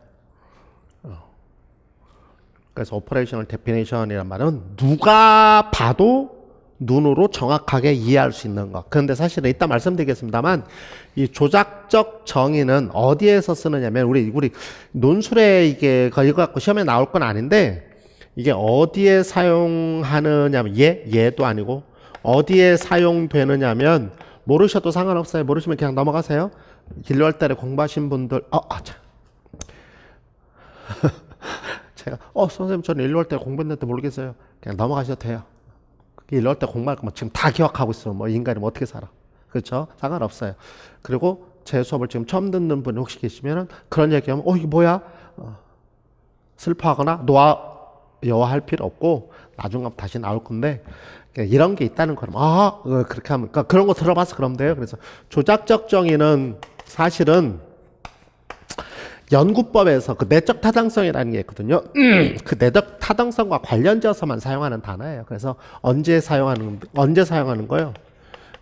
그래서 오퍼레이셔널 데피니션이란 말은 누가 봐도 눈으로 정확하게 이해할 수 있는 것. 그런데 사실은 이따 말씀드리겠습니다만 이 조작적 정의는 어디에서 쓰느냐면 우리 논술에 이게 이거 갖고 시험에 나올 건 아닌데 이게 어디에 사용하느냐면 얘도 아니고 어디에 사용되느냐면 모르셔도 상관없어요. 모르시면 그냥 넘어가세요. 1월 달에 공부하신 분들 자. 제가 선생님 저는 1월 달에 공부했는데 모르겠어요. 그냥 넘어가셔도 돼요. 1월 때 공부할 거면 지금 다 기억하고 있어. 뭐 인간이 뭐 어떻게 살아. 그렇죠? 상관없어요. 그리고 제 수업을 지금 처음 듣는 분이 혹시 계시면은 그런 얘기하면 이게 뭐야? 슬퍼하거나 노여워할 필요 없고 나중에 다시 나올 건데 이런 게 있다는 거라면 그렇게 하면 그러니까 그런 거 들어봐서 그러면 돼요. 그래서 조작적 정의는 사실은 연구법에서 그 내적 타당성이라는 게 있거든요. 그 내적 타당성과 관련지어서만 사용하는 단어예요. 그래서 언제 사용하는 거예요?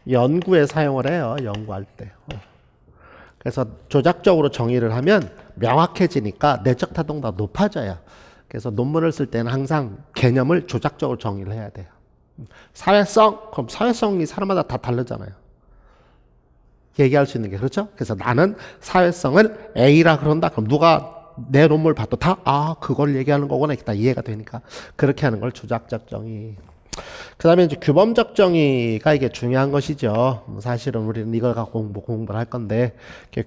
연구에 사용을 해요. 연구할 때. 그래서 조작적으로 정의를 하면 명확해지니까 내적 타당성도 높아져요. 그래서 논문을 쓸 때는 항상 개념을 조작적으로 정의를 해야 돼요. 사회성? 그럼 사회성이 사람마다 다 다르잖아요. 얘기할 수 있는 게 그렇죠? 그래서 나는 사회성을 A라 그런다. 그럼 누가 내 논문을 봐도 다 그걸 얘기하는 거구나. 다 이해가 되니까 그렇게 하는 걸 조작적 정의. 그 다음에 이제 규범적 정의가 이게 중요한 것이죠. 사실은 우리는 이걸 갖고 공부를 할 건데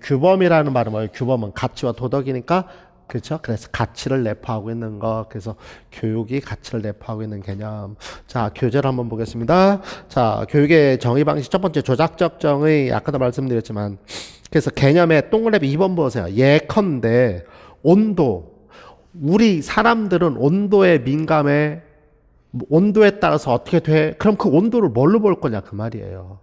규범이라는 말은 뭐예요? 규범은 가치와 도덕이니까 그렇죠? 그래서 가치를 내포하고 있는 거. 그래서 교육이 가치를 내포하고 있는 개념. 자, 교재를 한번 보겠습니다. 자, 교육의 정의 방식 첫 번째 조작적 정의. 아까도 말씀드렸지만 그래서 개념의 동그라미 2번 보세요. 예컨대 온도. 우리 사람들은 온도에 민감해. 온도에 따라서 어떻게 돼? 그럼 그 온도를 뭘로 볼 거냐 그 말이에요.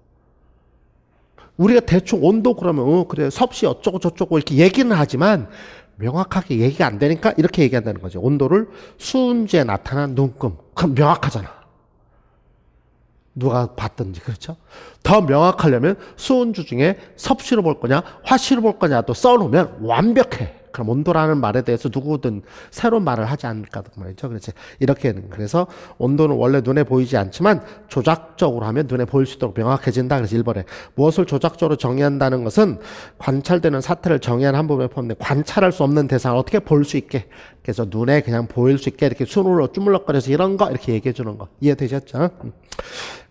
우리가 대충 온도 그러면 그래 섭씨 어쩌고 저쩌고 이렇게 얘기는 하지만 명확하게 얘기가 안 되니까 이렇게 얘기한다는 거죠. 온도를 수은지에 나타난 눈금. 그럼 명확하잖아. 누가 봤든지 그렇죠? 더 명확하려면 수은주 중에 섭씨로 볼 거냐 화씨로 볼 거냐 또 써놓으면 완벽해. 그럼 온도라는 말에 대해서 누구든 새로운 말을 하지 않을까 말이죠. 그렇지. 이렇게는 그래서 온도는 원래 눈에 보이지 않지만 조작적으로 하면 눈에 보일 수 있도록 명확해진다. 그래서 1번에 무엇을 조작적으로 정의한다는 것은 관찰되는 사태를 정의한 한 부분에 포함된 관찰할 수 없는 대상을 어떻게 볼 수 있게 그래서 눈에 그냥 보일 수 있게 이렇게 손으로 주물럭거려서 이런 거 이렇게 얘기해 주는 거 이해되셨죠?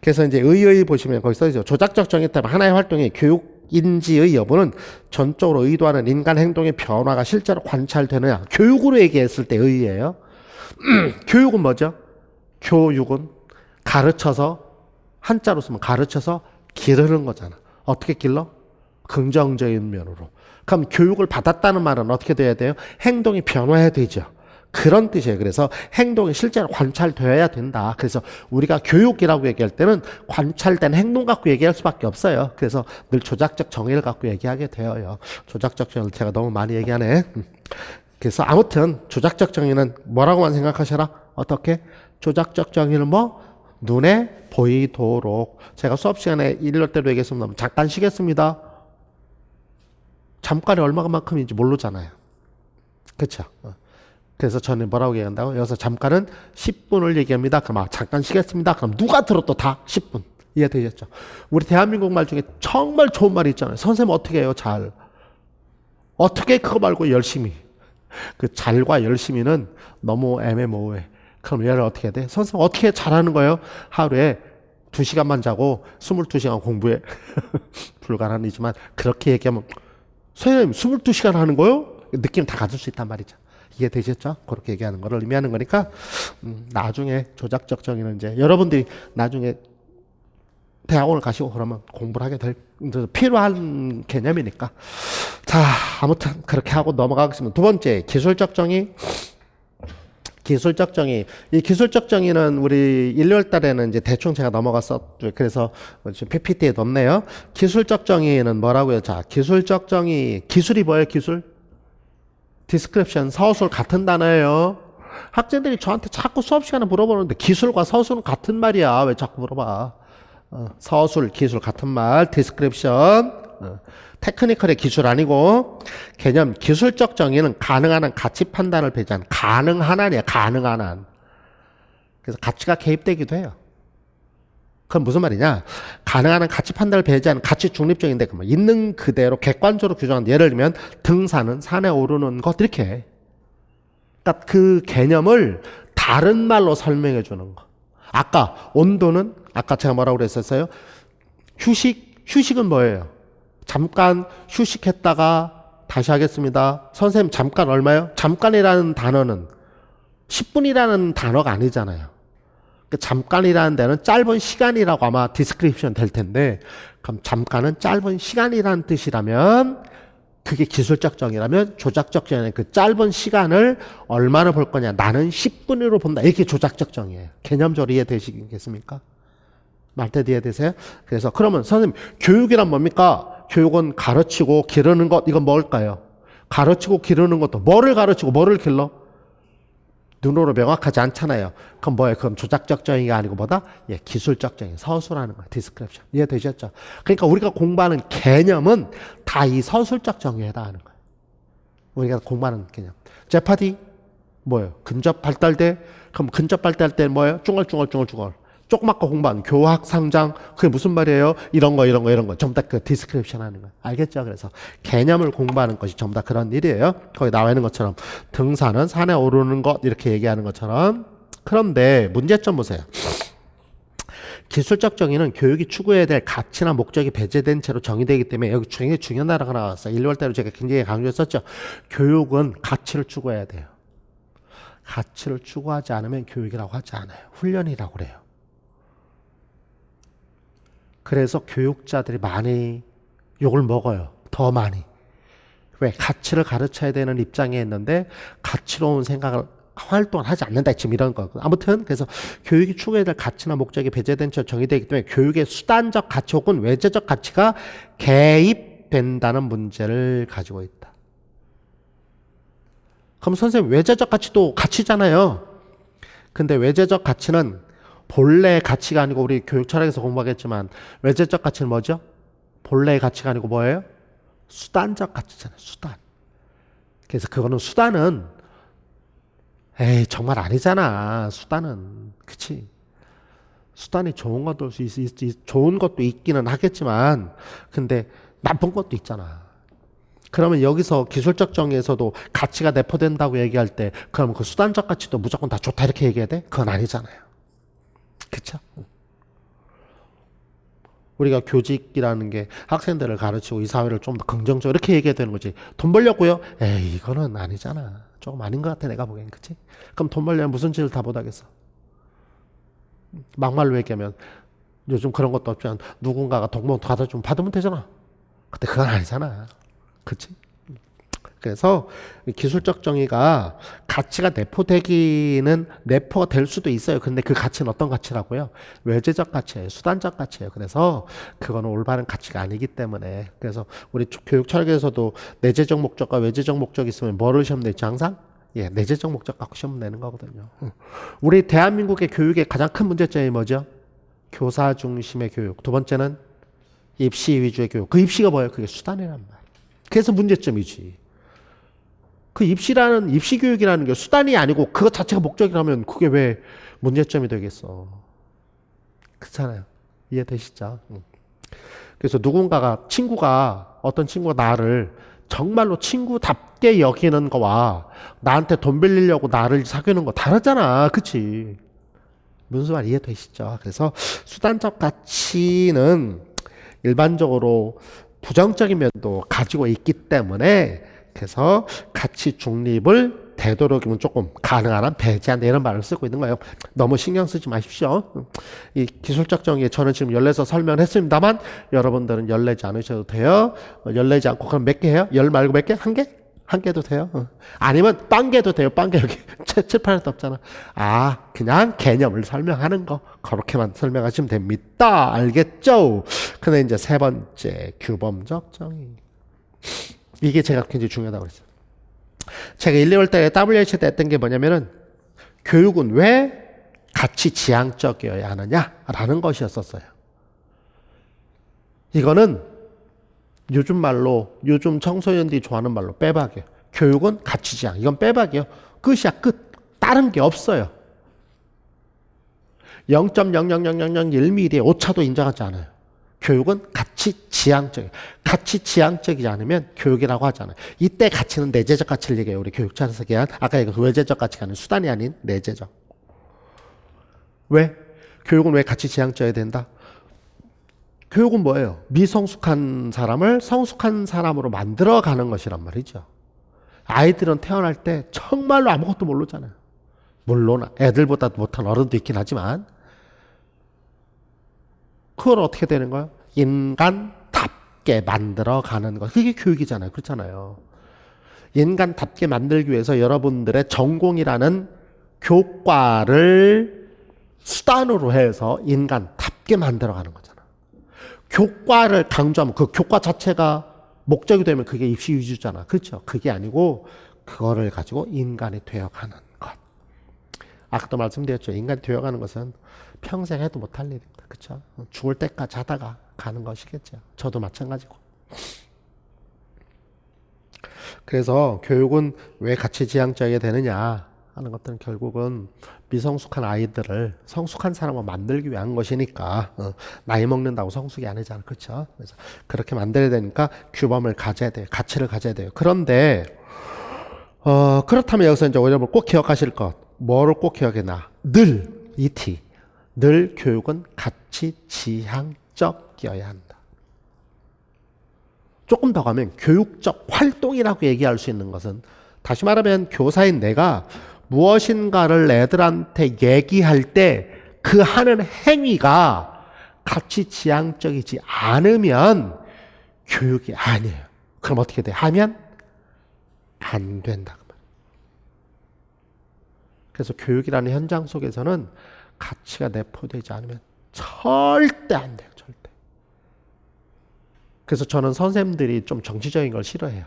그래서 이제 의의 보시면 거기 써있죠. 조작적 정의 때문에 하나의 활동이 교육인지의 여부는 전적으로 의도하는 인간 행동의 변화가 실제로 관찰되느냐. 교육으로 얘기했을 때 의의예요. 교육은 뭐죠? 교육은 가르쳐서 한자로 쓰면 가르쳐서 기르는 거잖아. 어떻게 길러? 긍정적인 면으로. 그럼 교육을 받았다는 말은 어떻게 돼야 돼요? 행동이 변화해야 되죠. 그런 뜻이에요. 그래서 행동이 실제로 관찰되어야 된다. 그래서 우리가 교육이라고 얘기할 때는 관찰된 행동 갖고 얘기할 수밖에 없어요. 그래서 늘 조작적 정의를 갖고 얘기하게 되어요. 조작적 정의를 제가 너무 많이 얘기하네. 그래서 아무튼 조작적 정의는 뭐라고만 생각하셔라. 어떻게? 조작적 정의는 뭐? 눈에 보이도록. 제가 수업 시간에 일럴 때로 얘기했습니다. 잠깐 쉬겠습니다. 잠깐이 얼마만큼인지 모르잖아요. 그렇죠? 그래서 저는 뭐라고 얘기한다고? 여기서 잠깐은 10분을 얘기합니다. 그럼 잠깐 쉬겠습니다. 그럼 누가 들어도 다 10분. 이해되셨죠? 우리 대한민국 말 중에 정말 좋은 말이 있잖아요. 선생님 어떻게 해요? 잘. 어떻게 그거 말고 열심히. 그 잘과 열심히는 너무 애매모호해. 그럼 얘를 어떻게 해야 돼? 선생님 어떻게 잘하는 거예요? 하루에 2시간만 자고 22시간 공부해. 불가능이지만 그렇게 얘기하면 선생님 22시간 하는 거요? 느낌 다 가질 수 있단 말이죠. 이해되셨죠? 그렇게 얘기하는 거를 의미하는 거니까 나중에 조작적 정의는 이제 여러분들이 나중에 대학원을 가시고 그러면 공부를 하게 될 필요한 개념이니까 자 아무튼 그렇게 하고 넘어가겠습니다. 두 번째 기술적 정의. 기술적 정의. 이 기술적 정의는 우리 1, 2월 달에는 이제 대충 제가 넘어갔었죠. 그래서 지금 PPT에 넣네요. 기술적 정의는 뭐라고요? 자, 기술적 정의. 기술이 뭐예요? 기술? 디스크립션, 서술 같은 단어예요. 학생들이 저한테 자꾸 수업 시간에 물어보는데 기술과 서술은 같은 말이야. 왜 자꾸 물어봐? 서술, 기술 같은 말. 디스크립션. 테크니컬의 기술 아니고 개념 기술적 정의는 가능한 한 가치 판단을 배제한 가능한 한이야. 가능한 한. 그래서 가치가 개입되기도 해요. 그건 무슨 말이냐? 가능한 한 가치 판단을 배제하는 가치 중립적인데 있는 그대로 객관적으로 규정한 예를 들면 등산은 산에 오르는 것 이렇게 해. 그러니까 그 개념을 다른 말로 설명해 주는 거. 아까 온도는 아까 제가 뭐라고 그랬었어요? 휴식은 뭐예요? 잠깐 휴식했다가 다시 하겠습니다. 선생님 잠깐 얼마요? 잠깐이라는 단어는 10분이라는 단어가 아니잖아요. 잠깐이라는 데는 짧은 시간이라고 아마 디스크립션 될 텐데 그럼 잠깐은 짧은 시간이라는 뜻이라면 그게 기술적 정의라면 조작적 정의는 그 짧은 시간을 얼마나 볼 거냐. 나는 10분으로 본다. 이게 조작적 정의예요. 개념적으로 이해되시겠습니까? 말뜻 이해되세요? 그래서 그러면 선생님 교육이란 뭡니까? 교육은 가르치고 기르는 것. 이건 뭘까요? 가르치고 기르는 것도 뭐를 가르치고 뭐를 길러? 눈으로 명확하지 않잖아요. 그럼 뭐예요? 그럼 조작적 정의가 아니고 뭐다? 예, 기술적 정의, 서술하는 거예요. 디스크립션. 이해되셨죠? 그러니까 우리가 공부하는 개념은 다 이 서술적 정의에 해당하는 거예요. 우리가 공부하는 개념. 제파디 뭐예요? 근접 발달대. 그럼 근접 발달할 때 뭐예요? 쭈글쭈글. 조그맣고 공부하는 교학 상장. 그게 무슨 말이에요? 이런 거. 전부 다 그 디스크립션 하는 거예요. 알겠죠? 그래서 개념을 공부하는 것이 전부 다 그런 일이에요. 거기 나와 있는 것처럼 등산은 산에 오르는 것 이렇게 얘기하는 것처럼. 그런데 문제점 보세요. 기술적 정의는 교육이 추구해야 될 가치나 목적이 배제된 채로 정의되기 때문에 여기 굉장히 중요한 단어가 나왔어요. 1, 2월 때로 제가 굉장히 강조했었죠. 교육은 가치를 추구해야 돼요. 가치를 추구하지 않으면 교육이라고 하지 않아요. 훈련이라고 그래요. 그래서 교육자들이 많이 욕을 먹어요. 더 많이. 왜? 가치를 가르쳐야 되는 입장에 있는데 가치로운 생각을 활동을 하지 않는다. 지금 이런 거. 아무튼 그래서 교육이 추구해야 될 가치나 목적이 배제된 채 정의되기 때문에 교육의 수단적 가치 혹은 외제적 가치가 개입된다는 문제를 가지고 있다. 그럼 선생님 외제적 가치도 가치잖아요. 근데 외제적 가치는 본래의 가치가 아니고 우리 교육 철학에서 공부하겠지만 외제적 가치는 뭐죠? 본래의 가치가 아니고 뭐예요? 수단적 가치잖아요. 수단. 그래서 그거는 수단은 에이 정말 아니잖아. 수단은 그치? 수단이 좋은 것도 좋은 것도 있기는 하겠지만 근데 나쁜 것도 있잖아. 그러면 여기서 기술적 정의에서도 가치가 내포된다고 얘기할 때 그러면 그 수단적 가치도 무조건 다 좋다 이렇게 얘기해야 돼? 그건 아니잖아요. 그쵸? 우리가 교직이라는 게 학생들을 가르치고 이 사회를 좀 더 긍정적으로 이렇게 얘기해야 되는 거지. 돈 벌려고요? 에이 이거는 아니잖아. 조금 아닌 것 같아 내가 보기엔. 그치? 그럼 돈 벌려면 무슨 짓을 다 못하겠어? 막말로 얘기하면 요즘 그런 것도 없지만 누군가가 동봉 받아주면 받으면 되잖아. 근데 그건 아니잖아. 그치? 그래서 기술적 정의가 가치가 내포가 될 수도 있어요. 근데 그 가치는 어떤 가치라고요? 외제적 가치예요. 수단적 가치예요. 그래서 그거는 올바른 가치가 아니기 때문에 그래서 우리 교육 철학에서도 내재적 목적과 외제적 목적이 있으면 뭐를 시험 낼지 항상 예, 내재적 목적 갖고 시험 내는 거거든요. 우리 대한민국의 교육의 가장 큰 문제점이 뭐죠? 교사 중심의 교육. 두 번째는 입시 위주의 교육. 그 입시가 뭐예요? 그게 수단이란 말. 그래서 문제점이지. 그 입시 교육이라는 게 수단이 아니고 그것 자체가 목적이라면 그게 왜 문제점이 되겠어. 그렇잖아요. 이해되시죠? 그래서 어떤 친구가 나를 정말로 친구답게 여기는 거와 나한테 돈 빌리려고 나를 사귀는 거 다르잖아. 그치? 무슨 말 이해되시죠? 그래서 수단적 가치는 일반적으로 부정적인 면도 가지고 있기 때문에 그래서 가치 중립을 되도록이면 조금 가능한 한 배제한다 이런 말을 쓰고 있는 거예요. 너무 신경 쓰지 마십시오. 이 기술적 정의에 저는 지금 열내서 설명을 했습니다만 여러분들은 열내지 않으셔도 돼요. 열내지 않고 그럼 몇 개 해요? 열 말고 몇 개? 한 개? 한 개도 돼요. 아니면 빵 개도 돼요. 빵 개 여기 칠판에도 없잖아. 아, 그냥 개념을 설명하는 거. 그렇게만 설명하시면 됩니다. 알겠죠? 근데 이제 세 번째, 규범적 정의. 이게 제가 굉장히 중요하다고 그랬어요. 제가 1, 2월 때 WH 때 했던 게 뭐냐면은 교육은 왜 가치 지향적이어야 하느냐라는 것이었었어요. 이거는 요즘 말로, 요즘 청소년들이 좋아하는 말로 빼박이에요. 교육은 가치 지향. 이건 빼박이에요. 끝이야, 끝. 다른 게 없어요. 0.00001mm의 오차도 인정하지 않아요. 교육은 가치 지향적이에요. 가치 지향적이지 않으면 교육이라고 하지 않아요. 이때 가치는 내재적 가치를 얘기해요. 우리 교육차에서 얘기한 아까 그 외재적 가치가 아닌 수단이 아닌 내재적. 왜? 교육은 왜 가치 지향적이어야 된다? 교육은 뭐예요? 미성숙한 사람을 성숙한 사람으로 만들어가는 것이란 말이죠. 아이들은 태어날 때 정말로 아무것도 모르잖아요. 물론 애들보다 못한 어른도 있긴 하지만 그걸 어떻게 되는 거예요? 인간답게 만들어가는 것. 그게 교육이잖아요. 그렇잖아요. 인간답게 만들기 위해서 여러분들의 전공이라는 교과를 수단으로 해서 인간답게 만들어가는 거잖아요. 교과를 강조하면 그 교과 자체가 목적이 되면 그게 입시 위주잖아. 그렇죠? 그게 아니고 그거를 가지고 인간이 되어가는 것. 아까도 말씀드렸죠. 인간이 되어가는 것은 평생 해도 못할 일입니다. 그렇죠? 죽을 때까지 하다가 가는 것이겠죠. 저도 마찬가지고. 그래서 교육은 왜 가치 지향적이게 되느냐 하는 것들은 결국은 미성숙한 아이들을 성숙한 사람으로 만들기 위한 것이니까 나이 먹는다고 성숙이 아니잖아. 그렇죠? 그래서 그렇게 만들어야 되니까 규범을 가져야 돼요. 가치를 가져야 돼요. 그런데 그렇다면 여기서 이제 여러분 꼭 기억하실 것 뭐를 꼭 기억해놔? 늘 ET 늘 교육은 가치 지향적이어야 한다. 조금 더 가면 교육적 활동이라고 얘기할 수 있는 것은 다시 말하면 교사인 내가 무엇인가를 애들한테 얘기할 때 그 하는 행위가 가치 지향적이지 않으면 교육이 아니에요. 그럼 어떻게 돼? 하면 안 된다. 그래서 교육이라는 현장 속에서는 가치가 내포되지 않으면 절대 안 돼요. 절대. 그래서 저는 선생님들이 좀 정치적인 걸 싫어해요.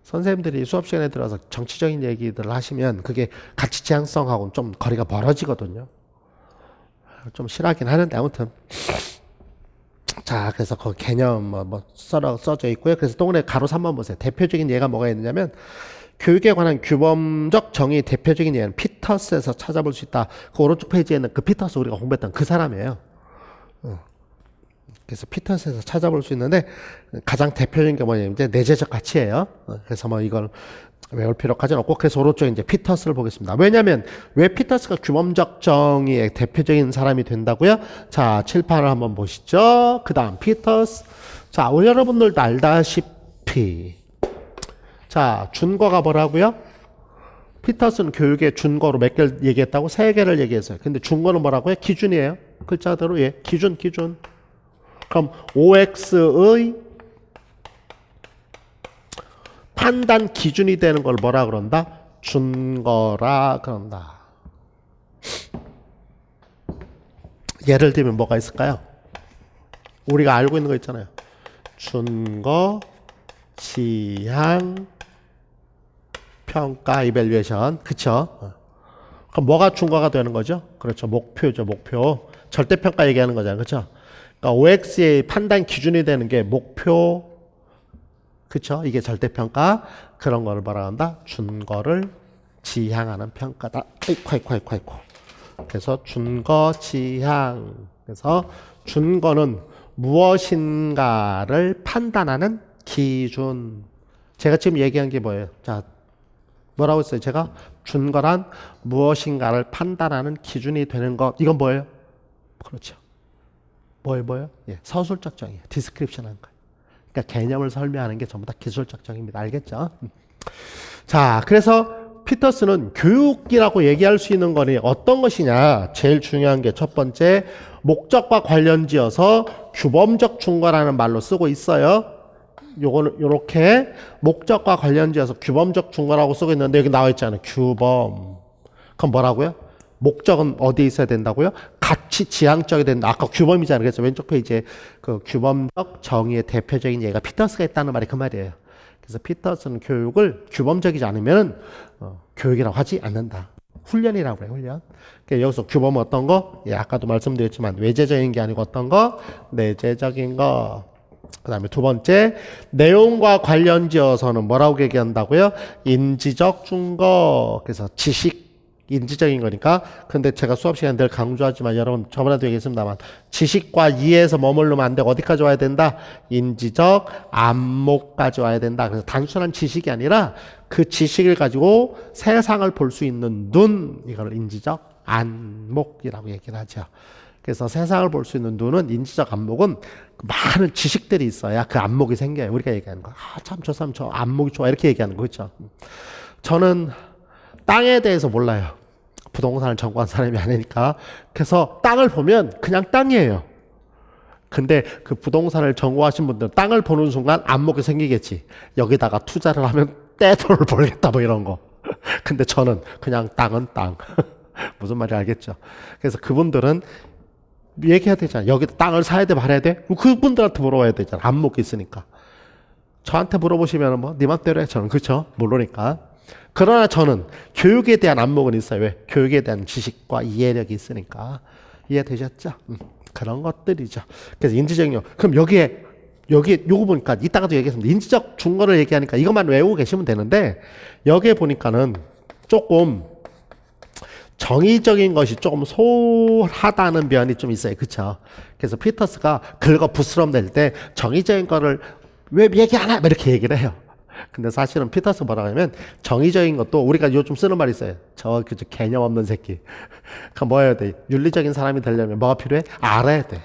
선생님들이 수업 시간에 들어서 정치적인 얘기들을 하시면 그게 가치 지향성하고는 좀 거리가 멀어지거든요. 좀 싫어하긴 하는데 아무튼 자 그래서 그 개념 써져 있고요. 그래서 동네 가로 3번 보세요. 대표적인 예가 뭐가 있느냐면 교육에 관한 규범적 정의 대표적인 예는 피터스에서 찾아볼 수 있다. 그 오른쪽 페이지에는 그 피터스 우리가 공부했던 그 사람이에요. 그래서 피터스에서 찾아볼 수 있는데 가장 대표적인 게 뭐냐면 이제 내재적 가치예요. 그래서 뭐 이걸 외울 필요까지는 없고 그래서 오른쪽에 이제 피터스를 보겠습니다. 왜냐하면 왜 피터스가 규범적 정의의 대표적인 사람이 된다고요? 자 칠판을 한번 보시죠. 그 다음 피터스. 자 우리 여러분들도 알다시피 자 준거가 뭐라고요? 피터스는 교육의 준거로 몇 개를 얘기했다고? 3개를 얘기했어요. 근데 준거는 뭐라고요? 기준이에요. 글자대로 예 기준. 그럼 OX의 판단 기준이 되는 걸 뭐라 그런다? 준거라 그런다. 예를 들면 뭐가 있을까요? 우리가 알고 있는 거 있잖아요. 준거, 지향, 평가, 이밸류에이션. 그쵸? 그럼 뭐가 준거가 되는 거죠? 그렇죠. 목표죠. 목표. 절대평가 얘기하는 거잖아요. 그렇죠? 그러니까 OX의 판단 기준이 되는 게 목표, 그쵸? 이게 절대평가. 그런 거를 뭐라 한다? 준거를 지향하는 평가다. 아이고. 그래서 준거, 지향. 그래서 준거는 무엇인가를 판단하는 기준. 제가 지금 얘기한 게 뭐예요? 자, 뭐라고 했어요? 제가 준거란 무엇인가를 판단하는 기준이 되는 것. 이건 뭐예요? 그렇죠. 뭐예요? 예, 서술적 정의, 디스크립션 하는 거예요. 그러니까 개념을 설명하는 게 전부 다 기술적 정의입니다. 알겠죠? 자, 그래서 피터스는 교육이라고 얘기할 수 있는 거니 어떤 것이냐? 제일 중요한 게 첫 번째, 목적과 관련지어서 규범적 중거라는 말로 쓰고 있어요. 요거는 요렇게 목적과 관련지어서 규범적 중거라고 쓰고 있는데 여기 나와 있잖아요. 규범. 그럼 뭐라고요? 목적은 어디에 있어야 된다고요? 같이 지향적이 된다. 아까 규범이잖아요. 그래서 왼쪽 페이지에 그 규범적 정의의 대표적인 예가 피터스가 있다는 말이 그 말이에요. 그래서 피터스는 교육을 규범적이지 않으면 교육이라고 하지 않는다. 훈련이라고 해요. 훈련. 그러니까 여기서 규범은 어떤 거? 예, 아까도 말씀드렸지만 외제적인 게 아니고 어떤 거? 내재적인 거. 그 다음에 두 번째, 내용과 관련지어서는 뭐라고 얘기한다고요? 인지적 중거. 그래서 지식, 인지적인 거니까. 근데 제가 수업 시간에 늘 강조하지만 여러분 저번에도 얘기했습니다만 지식과 이해에서 머무르면 안 되고 어디까지 와야 된다? 인지적 안목까지 와야 된다. 그래서 단순한 지식이 아니라 그 지식을 가지고 세상을 볼 수 있는 눈, 이걸 인지적 안목이라고 얘기를 하죠. 그래서 세상을 볼 수 있는 눈은 인지적 안목은 많은 지식들이 있어야 그 안목이 생겨요. 우리가 얘기하는 거. 아, 참 저 사람 저 안목이 좋아. 이렇게 얘기하는 거 그렇죠. 저는 땅에 대해서 몰라요. 부동산을 전공한 사람이 아니니까. 그래서 땅을 보면 그냥 땅이에요. 근데 그 부동산을 전공하신 분들은 땅을 보는 순간 안목이 생기겠지. 여기다가 투자를 하면 떼돈을 벌겠다 뭐 이런 거. 근데 저는 그냥 땅은 땅. 무슨 말인지 알겠죠? 그래서 그분들은 얘기해야 되잖아. 여기 땅을 사야 돼 말아야 돼? 그분들한테 물어봐야 되잖아. 안목이 있으니까. 저한테 물어보시면 뭐 네 맘대로 해. 저는 그렇죠? 모르니까. 그러나 저는 교육에 대한 안목은 있어요. 왜? 교육에 대한 지식과 이해력이 있으니까. 이해되셨죠? 그런 것들이죠. 그래서 인지적 용. 그럼 여기 요거 보니까 이따가도 얘기했습니다. 인지적 중거를 얘기하니까 이것만 외우고 계시면 되는데 여기에 보니까는 조금 정의적인 것이 조금 소홀하다는 면이 좀 있어요. 그쵸? 그래서 피터스가 긁어 부스럼낼 때 정의적인 거를 왜 얘기 안 해? 이렇게 얘기를 해요. 근데 사실은 피터스 뭐라고 하냐면 정의적인 것도 우리가 요즘 쓰는 말이 있어요. 저 개념 없는 새끼. 그러니까 뭐 해야 돼? 윤리적인 사람이 되려면 뭐가 필요해? 알아야 돼.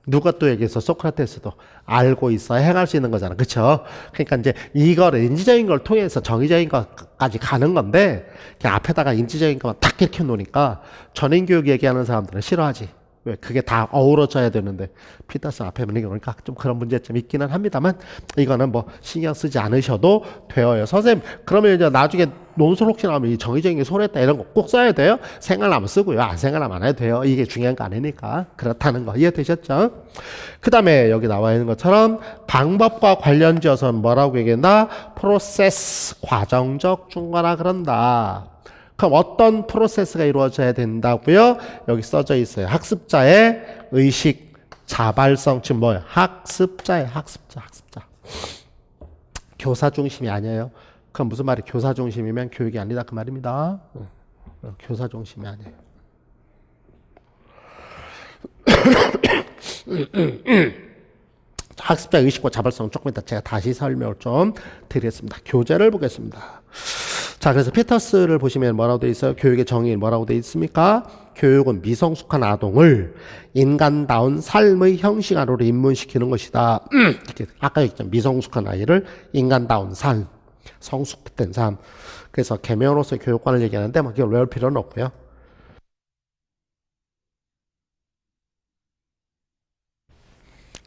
누가 또 얘기했어? 소크라테스도 알고 있어야 행할 수 있는 거잖아. 그쵸? 그러니까 이제 이거를 인지적인 걸 통해서 정의적인 것까지 가는 건데 그냥 앞에다가 인지적인 것만 탁 이렇게 놓으니까 전인교육 얘기하는 사람들은 싫어하지. 왜? 그게 다 어우러져야 되는데 피터스 앞에 있는 거니까 좀 그런 문제점이 있기는 합니다만 이거는 뭐 신경 쓰지 않으셔도 돼요. 선생님 그러면 이제 나중에 논술 혹시 나오면 이 정의적인 게 소홀했다 이런 거 꼭 써야 돼요? 생각나면 쓰고요. 안 생각나면 안 해도 돼요. 이게 중요한 거 아니니까. 그렇다는 거 이해되셨죠? 그 다음에 여기 나와 있는 것처럼 방법과 관련지어서는 뭐라고 얘기했나? 프로세스, 과정적 중거라 그런다. 그럼 어떤 프로세스가 이루어져야 된다고요? 여기 써져 있어요. 학습자의 의식, 자발성. 지금 뭐예요? 학습자. 교사 중심이 아니에요. 그럼 무슨 말이 교사 중심이면 교육이 아니다 그 말입니다. 교사 중심이 아니에요. 학습자 의식과 자발성 조금 이따 제가 다시 설명을 좀 드리겠습니다. 교재를 보겠습니다. 자, 그래서 피터스를 보시면 뭐라고 되어 있어요? 교육의 정의는 뭐라고 되어 있습니까? 교육은 미성숙한 아동을 인간다운 삶의 형식 안으로 입문시키는 것이다. 아까 얘기했잖아요. 미성숙한 아이를 인간다운 삶, 성숙된 삶. 그래서 계명으로서의 교육관을 얘기하는데 뭐 그걸 외울 필요는 없고요.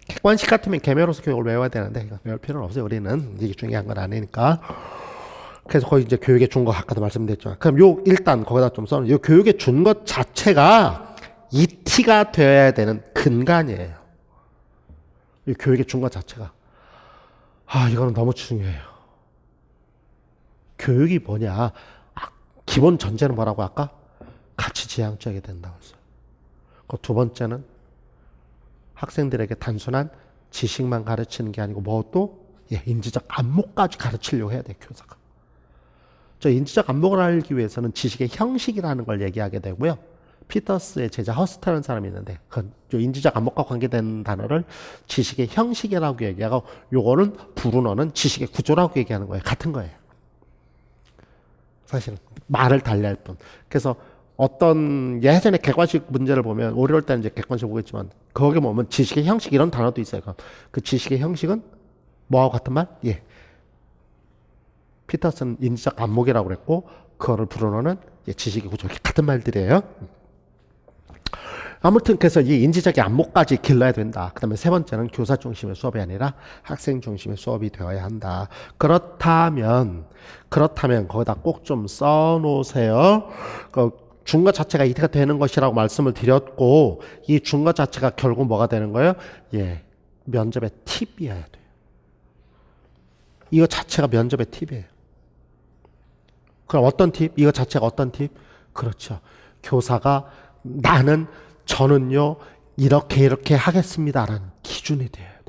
객관식 같으면 계명으로서 교육을 외워야 되는데 이거 외울 필요는 없어요. 우리는 이게 중요한 건 아니니까. 그래서 거의 이제 교육의 준거 아까도 말씀드렸죠. 그럼 요 일단 거기다 좀 써놓은 요 교육의 준거 자체가 이티가 되어야 되는 근간이에요. 이 교육의 준거 자체가. 아 이거는 너무 중요해요. 교육이 뭐냐? 기본 전제는 뭐라고 할까? 가치 지향적이 된다고 했어요. 그 두 번째는 학생들에게 단순한 지식만 가르치는 게 아니고 뭐또 인지적 안목까지 가르치려고 해야 돼 교사가. 저 인지적 안목을 알기 위해서는 지식의 형식이라는 걸 얘기하게 되고요. 피터스의 제자 허스트라는 사람이 있는데 그 인지적 안목과 관계된 단어를 지식의 형식이라고 얘기하고 요거는 브루너는 지식의 구조라고 얘기하는 거예요. 같은 거예요. 사실은 말을 달리할 뿐. 그래서 어떤 예전에 객관식 문제를 보면 어려울 때는 이제 객관식 보겠지만 거기 보면 지식의 형식 이런 단어도 있어요. 그 지식의 형식은 뭐하고 같은 말? 예. 피터스는 인지적 안목이라고 그랬고 그거를 브루너는 지식의 구조 이렇게 같은 말들이에요. 아무튼 그래서 이 인지적인 안목까지 길러야 된다. 그 다음에 세 번째는 교사 중심의 수업이 아니라 학생 중심의 수업이 되어야 한다. 그렇다면 거기다 꼭 좀 써놓으세요. 그 준거 자체가 이해가 되는 것이라고 말씀을 드렸고, 이 준거 자체가 결국 뭐가 되는 거예요? 예, 면접의 팁이어야 돼요. 이거 자체가 면접의 팁이에요. 그럼 어떤 팁? 이거 자체가 어떤 팁? 그렇죠. 교사가 저는요 이렇게 하겠습니다라는 기준이 돼야 돼.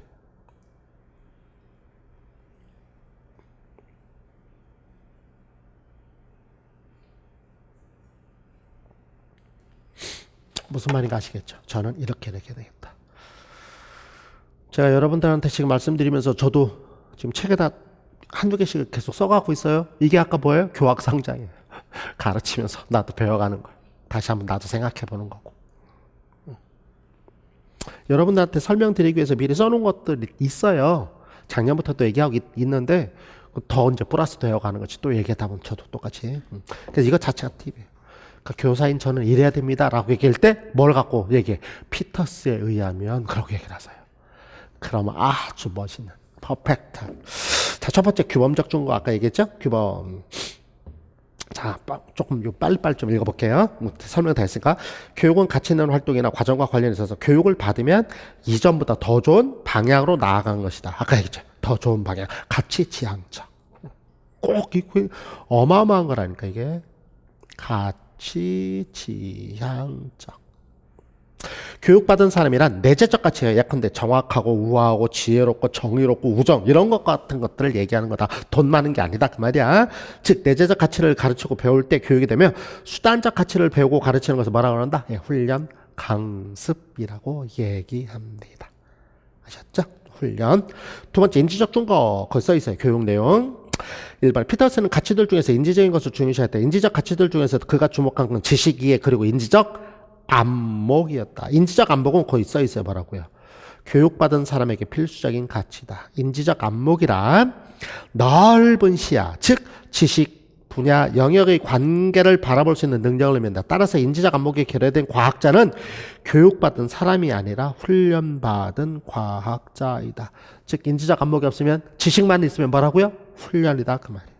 무슨 말인가 아시겠죠? 저는 이렇게 되겠다. 제가 여러분들한테 지금 말씀드리면서 저도 지금 책에다 한두 개씩 계속 써가고 있어요. 이게 아까 뭐예요? 교학상장이에요. 가르치면서 나도 배워가는 거예요. 다시 한번 나도 생각해보는 거고. 여러분들한테 설명드리기 위해서 미리 써놓은 것들이 있어요. 작년부터 또 얘기하고 있는데 더 이제 플러스 되어가는 거지. 또 얘기하다 보면 저도 똑같이. 그래서 이거 자체가 팁이에요. 그러니까 교사인 저는 이래야 됩니다 라고 얘기할 때 뭘 갖고 얘기해? 피터스에 의하면 그렇게 얘기를 하세요. 그러면 아주 멋있는 퍼펙트. 자, 첫 번째 규범적 준거 아까 얘기했죠? 규범. 자, 조금 빨리빨리 좀 읽어볼게요. 설명 다 했으니까. 교육은 가치 있는 활동이나 과정과 관련해서 교육을 받으면 이전보다 더 좋은 방향으로 나아간 것이다. 아까 얘기했죠? 더 좋은 방향. 가치 지향적. 꼭 이거 어마어마한 거라니까 이게. 가치 지향적. 교육받은 사람이란 내재적 가치가 예컨대 정확하고 우아하고 지혜롭고 정의롭고 우정 이런 것 같은 것들을 얘기하는 거다. 돈 많은 게 아니다 그 말이야. 즉 내재적 가치를 가르치고 배울 때 교육이 되면 수단적 가치를 배우고 가르치는 것을 뭐라고 한다? 예, 훈련 강습이라고 얘기합니다. 아셨죠? 훈련. 두 번째 인지적 준거 거기 써 있어요. 교육 내용. 1번 피터스는 가치들 중에서 인지적인 것을 중요시했다. 인지적 가치들 중에서 그가 주목한 건 지식 이해 그리고 인지적 안목이었다. 인지적 안목은 거의 써 있어요. 뭐라고요? 교육받은 사람에게 필수적인 가치다. 인지적 안목이란 넓은 시야, 즉 지식 분야 영역의 관계를 바라볼 수 있는 능력을 의미한다. 따라서 인지적 안목에 결여된 과학자는 교육받은 사람이 아니라 훈련받은 과학자이다. 즉 인지적 안목이 없으면 지식만 있으면 뭐라고요? 훈련이다 그 말이에요.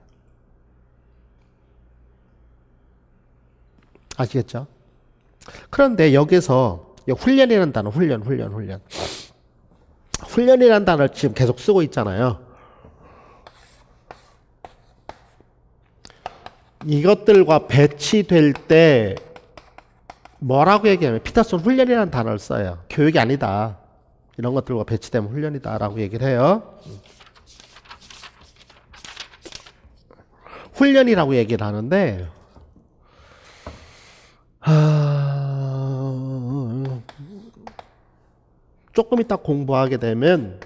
아시겠죠? 그런데 여기서 훈련이라는 단어, 훈련이라는 단어를 지금 계속 쓰고 있잖아요. 이것들과 배치될 때 뭐라고 얘기하면 피터슨 훈련이라는 단어를 써요. 교육이 아니다. 이런 것들과 배치되면 훈련이다 라고 얘기를 해요. 훈련이라고 얘기를 하는데 조금 이따 공부하게 되면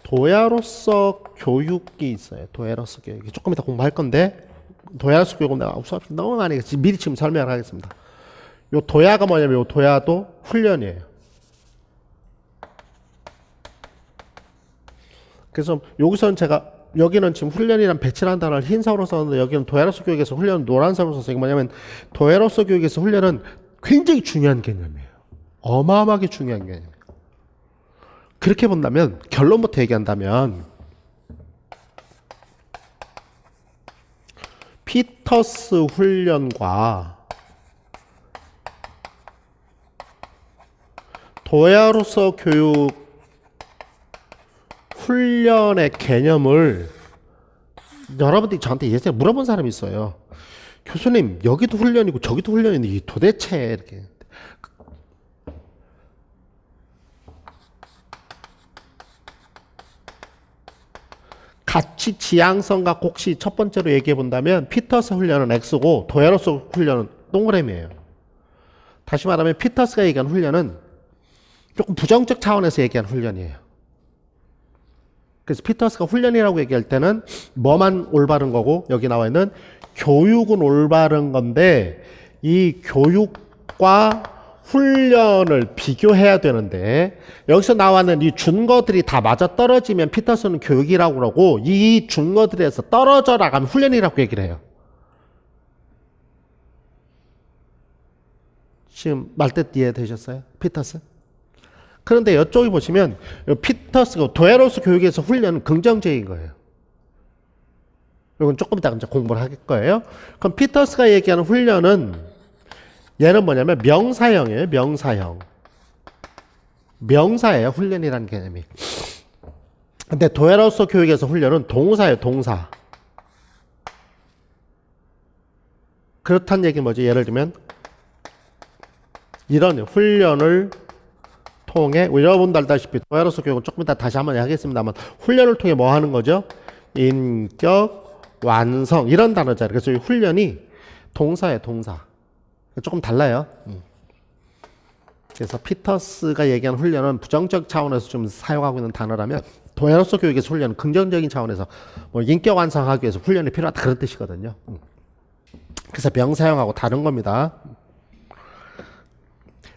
도야로서 교육이 있어요. 도야로서 교육이 조금 이따 공부할 건데 도야로서 교육은 내가 수업 너무 많이 했지. 미리 지금 설명을 하겠습니다. 요 도야가 뭐냐면 요 도야도 훈련이에요. 그래서 여기서는 제가 여기는 지금 훈련이란 배치라는 단어를 흰색으로 썼는데 여기는 도야로서 교육에서 훈련은 노란색으로 썼어요. 이게 뭐냐면 도야로서 교육에서 훈련은 굉장히 중요한 개념이에요. 어마어마하게 중요한 개념이에요. 그렇게 본다면 결론부터 얘기한다면 피터스 훈련과 도야로서 교육 훈련의 개념을 여러분들이 저한테 예전에 물어본 사람이 있어요. 교수님 여기도 훈련이고 저기도 훈련인데 이 도대체 이렇게 가치 지향성과 곡시 첫 번째로 얘기해 본다면 피터스 훈련은 X고 도야로서 훈련은 동그라미예요. 다시 말하면 피터스가 얘기한 훈련은 조금 부정적 차원에서 얘기한 훈련이에요. 그래서 피터스가 훈련이라고 얘기할 때는 뭐만 올바른 거고 여기 나와 있는 교육은 올바른 건데 이 교육과 훈련을 비교해야 되는데 여기서 나와는 이 준거들이 다 맞아 떨어지면 피터스는 교육이라고 그러고 이 준거들에서 떨어져 나가면 훈련이라고 얘기를 해요. 지금 말뜻 이해되셨어요? 피터스? 그런데 이쪽에 보시면 피터스가 도에로스 교육에서 훈련은 긍정적인 거예요. 이건 조금 이따 이제 공부를 할 거예요. 그럼 피터스가 얘기하는 훈련은 얘는 뭐냐면 명사형이에요. 명사형. 명사예요. 훈련이라는 개념이. 근데 도에로스 교육에서 훈련은 동사예요. 동사. 그렇다는 얘기는 뭐지? 예를 들면 이런 훈련을 통해 여러분도 알다시피 도에로스 교육은 조금 이따 다시 한번 하겠습니다만 훈련을 통해 뭐 하는 거죠? 인격 완성 이런 단어잖아요. 그래서 이 훈련이 동사예요. 동사. 조금 달라요. 그래서 피터스가 얘기하는 훈련은 부정적 차원에서 좀 사용하고 있는 단어라면 도에로스 교육에서 훈련은 긍정적인 차원에서 뭐 인격 완성하기 위해서 훈련이 필요하다 그런 뜻이거든요. 그래서 명사형하고 다른 겁니다.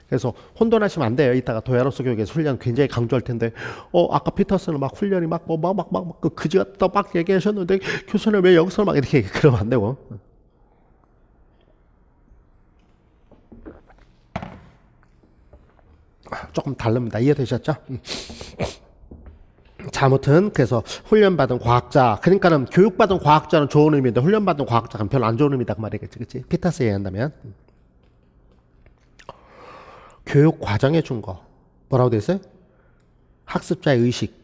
그래서 혼돈하시면 안 돼요. 이따가 도에로스 교육에서 훈련 굉장히 강조할 텐데, 아까 피터스는 막 훈련이 그 그지 같다 막 얘기하셨는데, 교수님 왜 여기서 막 이렇게 그러면 안 되고. 조금 다릅니다. 이해되셨죠? 자, 아무튼 그래서 훈련받은 과학자, 그러니까는 교육받은 과학자는 좋은 의미인데 훈련받은 과학자는 별로 안 좋은 의미다 그 말이겠지, 그렇지? 피터스 얘기한다면 교육 과정에 준 거 뭐라고 돼 있어요? 학습자의 의식.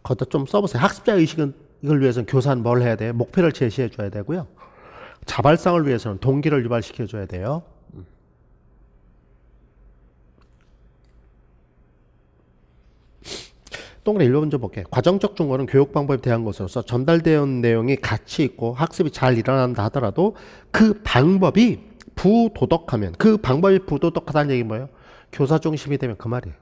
거기다 좀 써보세요. 학습자의 의식은 이걸 위해서는 교사는 뭘 해야 돼요? 목표를 제시해 줘야 되고요. 자발성을 위해서는 동기를 유발시켜 줘야 돼요. 동그라미 1번 좀 볼게요. 과정적 중거는 교육 방법에 대한 것으로서 전달되는 내용이 가치 있고 학습이 잘 일어난다 하더라도 그 방법이 부도덕하면, 그 방법이 부도덕하다는 얘기는 뭐예요? 교사 중심이 되면 그 말이에요.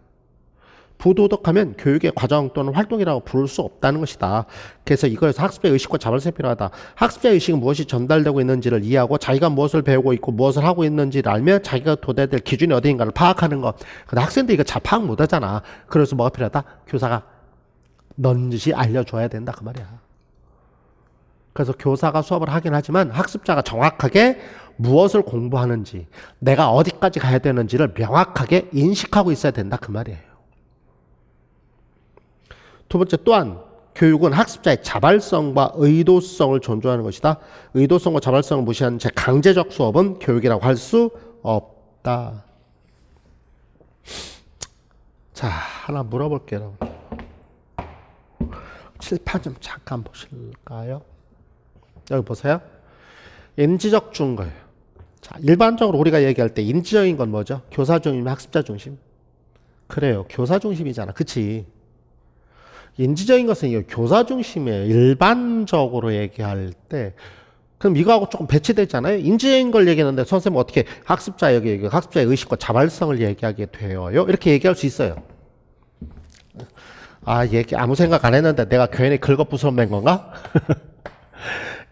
부도덕하면 교육의 과정 또는 활동이라고 부를 수 없다는 것이다. 그래서 이거에서 학습자의 의식과 자발성이 필요하다. 학습자의 의식은 무엇이 전달되고 있는지를 이해하고 자기가 무엇을 배우고 있고 무엇을 하고 있는지를 알며 자기가 도달해야 될 기준이 어디인가를 파악하는 것. 근데 학생들이 이거 잘 파악 못하잖아. 그래서 뭐가 필요하다? 교사가 넌지시 알려줘야 된다 그 말이야. 그래서 교사가 수업을 하긴 하지만 학습자가 정확하게 무엇을 공부하는지, 내가 어디까지 가야 되는지를 명확하게 인식하고 있어야 된다 그 말이에요. 두 번째, 또한 교육은 학습자의 자발성과 의도성을 존중하는 것이다. 의도성과 자발성을 무시하는 강제적 수업은 교육이라고 할 수 없다. 자, 하나 물어볼게요. 칠판 좀 잠깐 보실까요? 여기 보세요. 인지적 중거예요. 자, 일반적으로 우리가 얘기할 때 인지적인 건 뭐죠? 교사 중심, 학습자 중심. 그래요. 교사 중심이잖아. 그치? 인지적인 것은 이거 교사 중심이에요. 일반적으로 얘기할 때. 그럼 이거하고 조금 배치되잖아요. 인지적인 걸 얘기하는데 선생님 어떻게 학습자의 의식과 자발성을 얘기하게 돼요? 이렇게 얘기할 수 있어요. 얘기 아무 생각 안 했는데 내가 괜히 긁어부스럼낸 건가?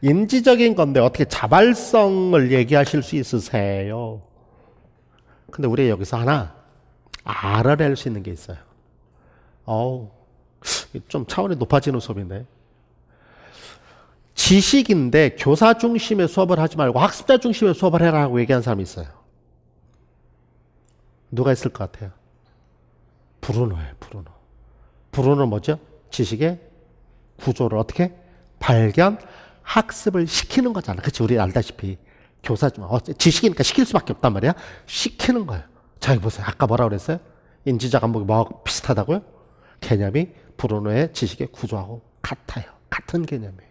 인지적인 건데 어떻게 자발성을 얘기하실 수 있으세요? 근데 우리 여기서 하나 알아낼 수 있는 게 있어요. 좀 차원이 높아지는 수업인데. 지식인데 교사 중심의 수업을 하지 말고 학습자 중심의 수업을 해라고 얘기한 사람이 있어요. 누가 있을 것 같아요? 브루노예요, 브루노. 브루노는 뭐죠? 지식의 구조를 어떻게? 발견, 학습을 시키는 거잖아. 그치? 우리 알다시피. 교사 중, 지식이니까 시킬 수밖에 없단 말이야. 시키는 거예요. 자, 여기 보세요. 아까 뭐라고 그랬어요? 인지적 안목이 뭐하고 비슷하다고요? 개념이 브루노의 지식의 구조하고 같아요. 같은 개념이에요.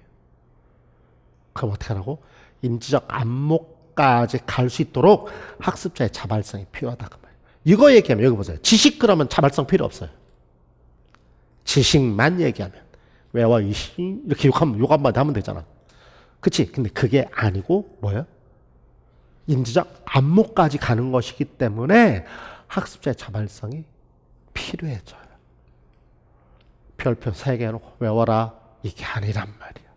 그럼 어떻게 하라고? 인지적 안목까지 갈 수 있도록 학습자의 자발성이 필요하다. 그 말이에요. 이거 얘기하면 여기 보세요. 지식 그러면 자발성 필요 없어요. 지식만 얘기하면. 외워, 이시, 이렇게 욕 한마디 하면 되잖아. 그치? 근데 그게 아니고 뭐예요? 인지적 안목까지 가는 것이기 때문에 학습자의 자발성이 필요해져요. 별표 3개 해놓고 외워라. 이게 아니란 말이야.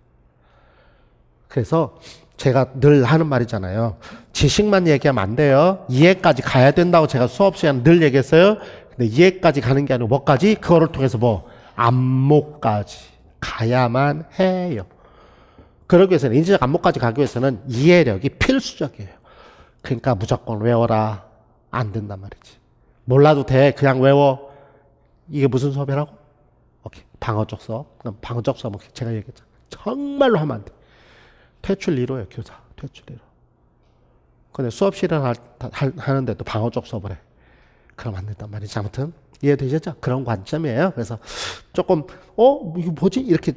그래서 제가 늘 하는 말이잖아요. 지식만 얘기하면 안 돼요. 이해까지 가야 된다고 제가 수업 시간에 늘 얘기했어요. 근데 이해까지 가는 게 아니고 뭐까지? 그거를 통해서 뭐 안목까지 가야만 해요. 그러기 위해서는 인지적 안목까지 가기 위해서는 이해력이 필수적이에요. 그러니까 무조건 외워라. 안 된단 말이지. 몰라도 돼. 그냥 외워. 이게 무슨 수업이라고? 오케이. 방어적 수업. 그럼 방어적 수업은 제가 얘기했잖아. 정말로 하면 안 돼. 퇴출 1호예요, 교사. 퇴출 1호. 근데 수업 하는데도 방어적 수업을 해. 그럼 안 된단 말이지. 아무튼 이해되셨죠? 그런 관점이에요. 그래서 조금 이거 뭐지? 이렇게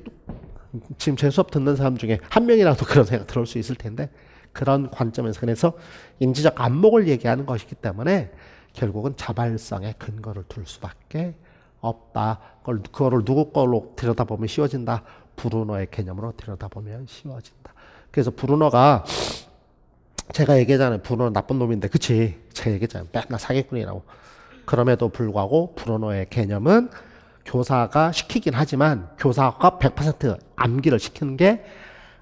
지금 제 수업 듣는 사람 중에 한 명이라도 그런 생각 들어올 수 있을 텐데 그런 관점에서 그래서 인지적 안목을 얘기하는 것이기 때문에 결국은 자발성의 근거를 둘 수밖에 없다. 그거를 누구 걸로 들여다보면 쉬워진다. 브루너의 개념으로 들여다보면 쉬워진다. 그래서 브루너가 제가 얘기하잖아요. 브루너 나쁜 놈인데 그치? 제가 얘기했잖아요. 맨날 사기꾼이라고. 그럼에도 불구하고 브루너의 개념은 교사가 시키긴 하지만 교사가 100% 암기를 시키는 게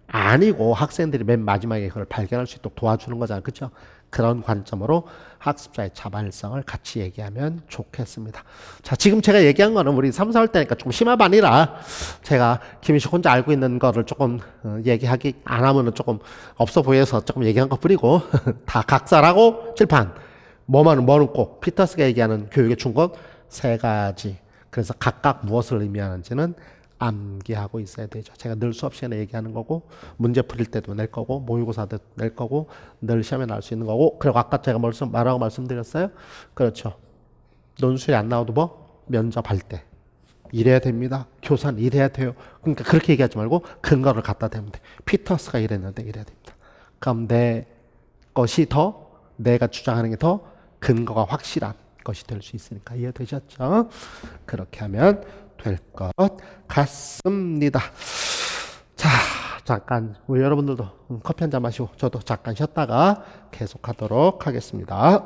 아니고 학생들이 맨 마지막에 그걸 발견할 수 있도록 도와주는 거잖아요. 그렇죠? 그런 관점으로 학습자의 자발성을 같이 얘기하면 좋겠습니다. 자, 지금 제가 얘기한 거는 우리 3, 4월 때니까 조금 심화가 아니라 제가 김희식 혼자 알고 있는 거를 조금 얘기하기 안 하면은 조금 없어 보여서 조금 얘기한 것 뿐이고 다 각설하고 칠판. 뭐는 꼭 피터스가 얘기하는 교육의 중간 세 가지. 그래서 각각 무엇을 의미하는지는 암기하고 있어야 되죠. 제가 늘 수업 시간에 얘기하는 거고 문제 풀릴 때도 낼 거고 모의고사 때도 낼 거고 늘 시험에 나올 수 있는 거고 그리고 아까 제가 말씀드렸어요. 그렇죠. 논술이 안 나와도 뭐 면접할 때 이래야 됩니다. 교사는 이래야 돼요. 그러니까 그렇게 얘기하지 말고 근거를 갖다 대면 돼. 피터스가 이랬는데 이래야 됩니다. 그럼 내 것이 더 내가 주장하는 게 더 근거가 확실한 것이 될 수 있으니까 이해되셨죠? 그렇게 하면 될 것 같습니다. 자, 잠깐 우리 여러분들도 커피 한 잔 마시고 저도 잠깐 쉬었다가 계속하도록 하겠습니다.